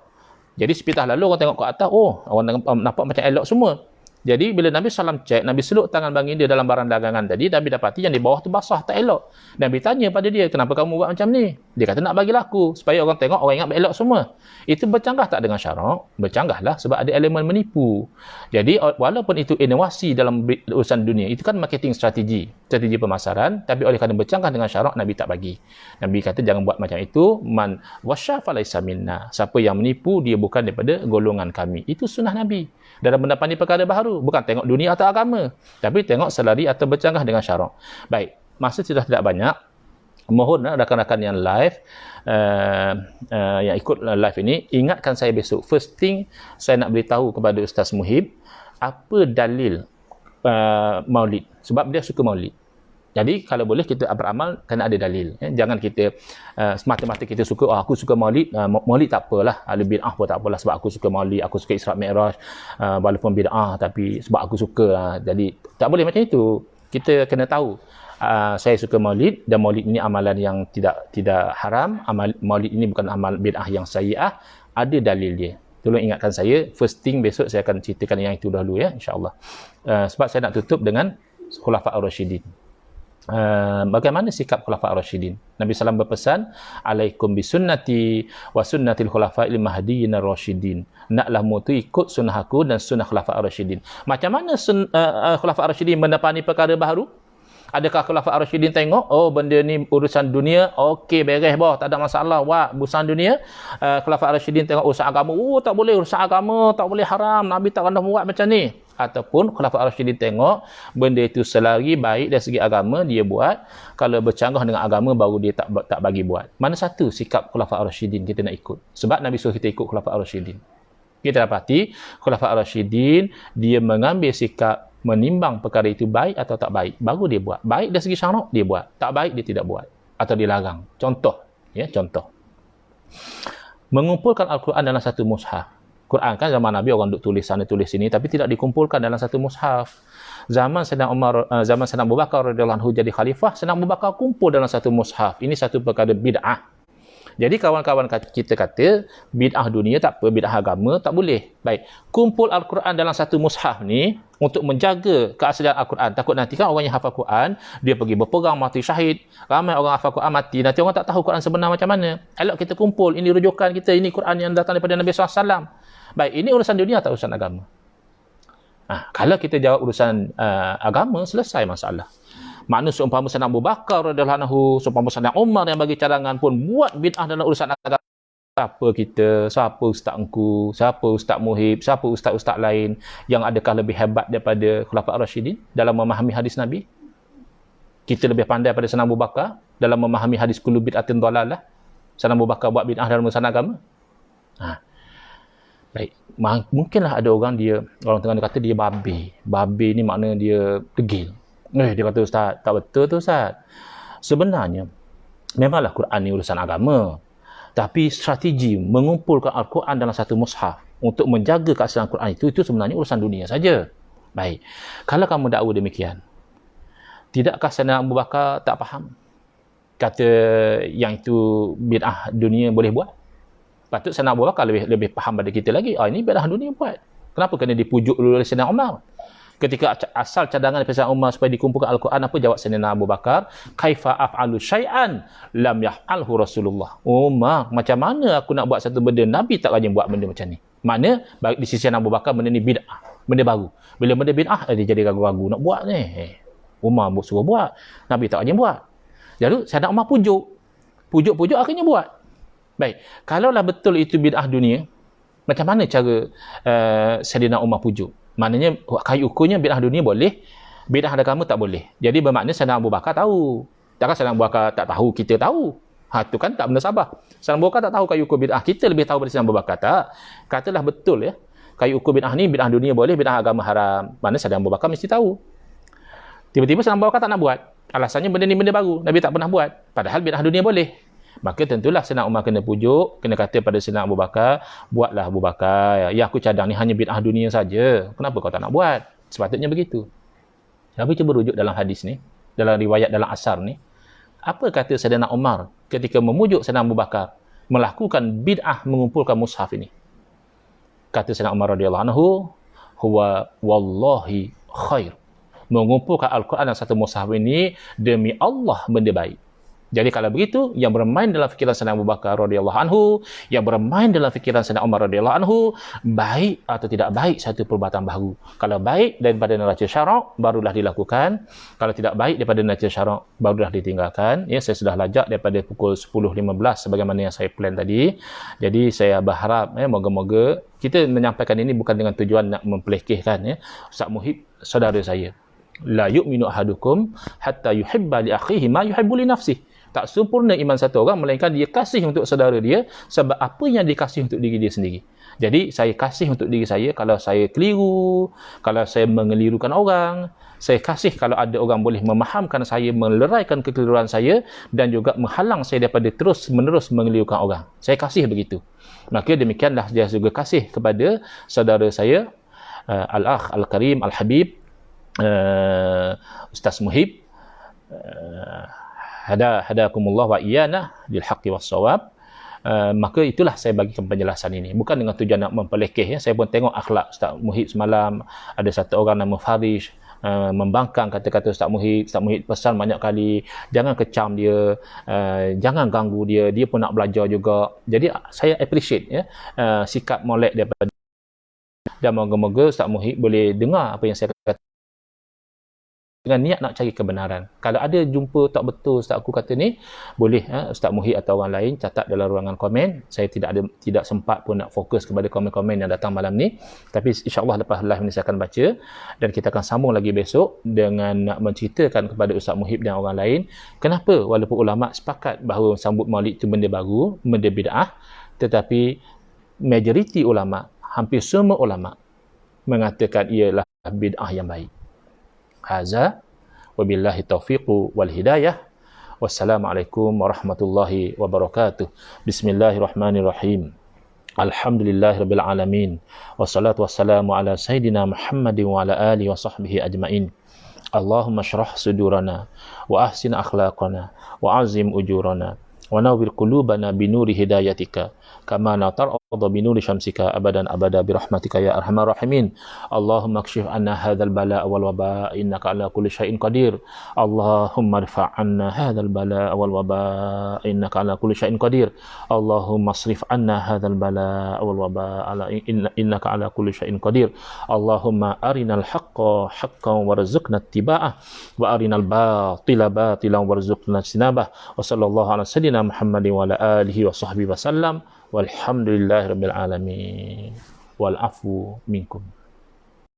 Jadi sepitah lalu orang tengok ke atas, orang nampak macam elok semua. Jadi bila Nabi SAW cek, Nabi seluk tangan baginda dalam barang dagangan tadi, Nabi dapati yang di bawah tu basah, tak elok. Nabi tanya pada dia, kenapa kamu buat macam ni? Dia kata nak bagi laku, supaya orang tengok, orang ingat elok semua. Itu bercanggah tak dengan syarak? Bercanggahlah, sebab ada elemen menipu. Jadi walaupun itu inovasi dalam urusan dunia, itu kan marketing strategi pemasaran, tapi oleh kerana bercanggah dengan syarak, Nabi tak bagi. Nabi kata jangan buat macam itu. Man wasya falaysa minna. Siapa yang menipu, dia bukan daripada golongan kami. Itu sunnah Nabi. Dalam mendapati perkara baharu, bukan tengok dunia atau agama, tapi tengok selari atau bercanggah dengan syarak. Baik, masa sudah tidak banyak. Mohon rakan-rakan yang live, yang ikut live ini, ingatkan saya besok. First thing, saya nak beritahu kepada Ustaz Muhib, apa dalil maulid. Sebab dia suka maulid. Jadi kalau boleh kita beramal, kena ada dalil. Jangan kita semata-mata kita suka, aku suka maulid, maulid tak apalah, ada bid'ah pun tak apalah, sebab aku suka maulid, aku suka Isra' Mi'raj, walaupun bid'ah tapi sebab aku suka lah. Jadi tak boleh macam itu. Kita kena tahu, saya suka maulid, dan maulid ini amalan yang tidak haram, maulid ini bukan amal bid'ah yang sayyi'ah, ada dalil dia. Tolong ingatkan saya, first thing besok saya akan ceritakan yang itu dahulu ya, insya-Allah. Sebab saya nak tutup dengan Khulafa' ar-Rasyidin. Bagaimana sikap Khulafa' ar-Rasyidin? Nabi SAW berpesan, alaikum bisunnati wa sunnatil khulafa'il mahdiyyin ar-rasyidin. Naklah mu tu ikut sunnah aku dan sunnah Khulafa' ar-Rasyidin. Macam mana Khulafa' ar-Rasyidin mendapati perkara baharu? Adakah Khulafa' ar-Rasyidin tengok, benda ni urusan dunia, okey beres boh, tak ada masalah, urusan dunia. Khulafa' ar-Rasyidin tengok urusan agama, tak boleh urusan agama, tak boleh haram, Nabi tak pernah buat macam ni. Ataupun Khulafa' ar-Rasyidin tengok benda itu selari baik dari segi agama, dia buat. Kalau bercanggah dengan agama, baru dia tak bagi buat. Mana satu sikap Khulafa' ar-Rasyidin kita nak ikut? Sebab Nabi suruh kita ikut Khulafa' ar-Rasyidin. Kita dapati Khulafa' ar-Rasyidin, dia mengambil sikap menimbang perkara itu baik atau tak baik, baru dia buat. Baik dari segi syarak, dia buat. Tak baik, dia tidak buat. Atau dilarang. Contoh. Mengumpulkan Al-Quran dalam satu mushaf. Quran kan zaman Nabi orang duk tulis sana tulis sini, tapi tidak dikumpulkan dalam satu mushaf. Zaman Sayyidina Abu Bakar radhiyallahu anhu jadi khalifah, Sayyidina Abu Bakar kumpul dalam satu mushaf. Ini satu perkara bid'ah. Jadi kawan-kawan kita kata bid'ah dunia tak apa, bid'ah agama tak boleh. Baik, kumpul Al-Quran dalam satu mushaf ni untuk menjaga keaslian Al-Quran. Takut nanti kan orang yang hafal Quran, dia pergi berperang mati syahid. Ramai orang hafal Quran mati, nanti orang tak tahu Quran sebenar macam mana. Elok kita kumpul, ini rujukan kita, ini Quran yang datang daripada Nabi SAW. Baik, ini urusan dunia atau urusan agama? Kalau kita jawab urusan agama, selesai masalah. Makna seumpama Sayyidina Abu Bakar radhiyallahu anhu, seumpama Sayyidina Umar yang bagi cadangan pun buat bid'ah dalam urusan agama. Siapa kita? Siapa ustaz engku? Siapa ustaz Muhib? Siapa ustaz-ustaz lain yang adakah lebih hebat daripada Khulafa' ar-Rasyidin dalam memahami hadis Nabi? Kita lebih pandai daripada Sayyidina Abu Bakar dalam memahami hadis kullu bid'atin dhalalah. Sayyidina Abu Bakar buat bid'ah dalam urusan agama. Baik, mungkinlah ada orang tengah kata dia babi. Babi ni makna dia degil. Dia kata ustaz, tak betul tu ustaz. Sebenarnya memanglah Quran ni urusan agama. Tapi strategi mengumpulkan Al-Quran dalam satu mushaf untuk menjaga keaslian Al-Quran itu sebenarnya urusan dunia saja. Baik. Kalau kamu dakwa demikian, tidakkah Sayyidina Abu Bakar tak faham? kata yang itu bid'ah dunia boleh buat. Patut Sayyidina Abu Bakar lebih faham pada kita lagi. Ini bid'ah dunia buat. Kenapa kena dipujuk dulu oleh Sayyidina Umar? Ketika asal cadangan daripada Sayyidina Umar supaya dikumpulkan Al-Quran, apa jawab Sayyidina Abu Bakar? Kaifa af'alu syai'an lam yaf'alhu Rasulullah. Umar, macam mana aku nak buat satu benda, Nabi tak rajin buat benda macam ni. Makna di sisi Sayyidina Abu Bakar benda ni bid'ah, benda baru. Bila benda bid'ah, dia jadi ragu-ragu nak buat ni. Umar suruh buat, Nabi tak rajin buat. Jadi Sayyidina Umar pujuk akhirnya buat. Baik, kalaulah betul itu bid'ah dunia, macam mana cara Sayyidina Umar pujuk? Maknanya kayu ukurnya bid'ah dunia boleh, bid'ah agama tak boleh. Jadi bermakna Sayyidina Abu Bakar tahu. Takkan Sayyidina Abu Bakar tak tahu, kita tahu. Itu kan tak benda sabah. Sayyidina Abu Bakar tak tahu kayu ukur bid'ah, kita lebih tahu daripada Sayyidina Abu Bakar. Tak. Katalah betul ya. Kayu ukur bid'ah ni, bid'ah dunia boleh, bid'ah agama haram. Maknanya Sayyidina Abu Bakar mesti tahu. Tiba-tiba Sayyidina Abu Bakar tak nak buat. Alasannya benda ni benda baru, Nabi tak pernah buat. Padahal bid'ah dunia boleh. Maka tentulah Sayyidina Umar kena pujuk, kena kata pada Sayyidina Abu Bakar, buatlah Abu Bakar, yang aku cadang ni hanya bid'ah dunia saja. Kenapa kau tak nak buat? Sepatutnya begitu. Tapi cuba rujuk dalam hadis ni, dalam riwayat dalam asar ni. Apa kata Sayyidina Umar ketika memujuk Sayyidina Abu Bakar melakukan bid'ah mengumpulkan mushaf ini? Kata Sayyidina Umar radhiyallahu anhu, huwa wallahi khair. Mengumpulkan Al-Quran dalam satu mushaf ini demi Allah benda baik. Jadi kalau begitu, yang bermain dalam fikiran Sayyidina Abu Bakar radhiyallahu anhu, yang bermain dalam fikiran Sayyidina Umar radhiyallahu anhu, baik atau tidak baik satu perbuatan baru. Kalau baik daripada neraca syarak, barulah dilakukan. Kalau tidak baik daripada neraca syarak, barulah ditinggalkan. Ya, saya sudah lajak daripada pukul 10.15 sebagaimana yang saya plan tadi. Jadi saya berharap moga-moga kita menyampaikan ini bukan dengan tujuan nak mempelekehkan Ustaz Muhib, saudara saya. La yu'minu ahadukum hatta yuhibba li akhihi ma yuhibbu li nafsihi. Tak sempurna iman satu orang melainkan dia kasih untuk saudara dia sebab apa yang dikasih untuk diri dia sendiri. Jadi saya kasih untuk diri saya kalau saya keliru, kalau saya mengelirukan orang, saya kasih kalau ada orang boleh memahamkan saya, meleraikan kekeliruan saya dan juga menghalang saya daripada terus-menerus mengelirukan orang. Saya kasih begitu. Maka demikianlah dia juga kasih kepada saudara saya, Al-Akh Al-Karim Al-Habib, Ustaz Muhib, hadakumullah wa iyana lil haqqi was shawab. Maka itulah saya bagikan penjelasan ini, bukan dengan tujuan nak mempelekeh. Saya pun tengok akhlak Ustaz Muhib semalam, ada satu orang nama Farish membangkang kata-kata Ustaz Muhib. Ustaz Muhib pesan banyak kali, jangan kecam dia, jangan ganggu dia, dia pun nak belajar juga. Jadi saya appreciate sikap molek daripada, dan moga-moga Ustaz Muhib boleh dengar apa yang saya kata dengan niat nak cari kebenaran. Kalau ada jumpa tak betul Ustaz aku kata ni, boleh Ustaz Muhib atau orang lain catat dalam ruangan komen. Saya tidak sempat pun nak fokus kepada komen-komen yang datang malam ni. Tapi insya-Allah lepas live ni saya akan baca dan kita akan sambung lagi besok dengan nak menceritakan kepada Ustaz Muhib dan orang lain kenapa walaupun ulama sepakat bahawa sambut Maulid itu benda baru, benda bid'ah, tetapi majoriti ulama, hampir semua ulama mengatakan ialah bid'ah yang baik. Haza wabillahi taufiqu wal hidayah. Wassalamualaikum warahmatullahi wabarakatuh. Bismillahirrahmanirrahim. Alhamdulillahirabbil alamin. Wassalatu wassalamu ala sayidina Muhammadin wa ala alihi wa sahbihi ajmain. Allahumma shrah sudurana wa ahsin akhlaqana wa azim ujurana wa nawwir qulubana binuri hidayatika kama natar'adha binuri syamsika abadan abada birahmatika ya arhamar rahimin. Allahumma kshif anna hadzal bala'a wal waba'a innaka ala kulli syai'in qadir. Allahumma irfa' anna hadzal bala'a wal waba'a innaka ala kulli syai'in qadir. Allahumma asrif anna hadzal bala'a wal waba'a innaka ala kulli syai'in qadir. Allahumma arinal haqqa haqqan warzuqna ittiba'ah wa arinal batila batilan warzuqna ijtinabah. Wa sallallahu ala sayyidina Muhammadin wa ala alihi wa sahbihi wa sallam. Walhamdulillahirabbil alamin. Wal afu minkum.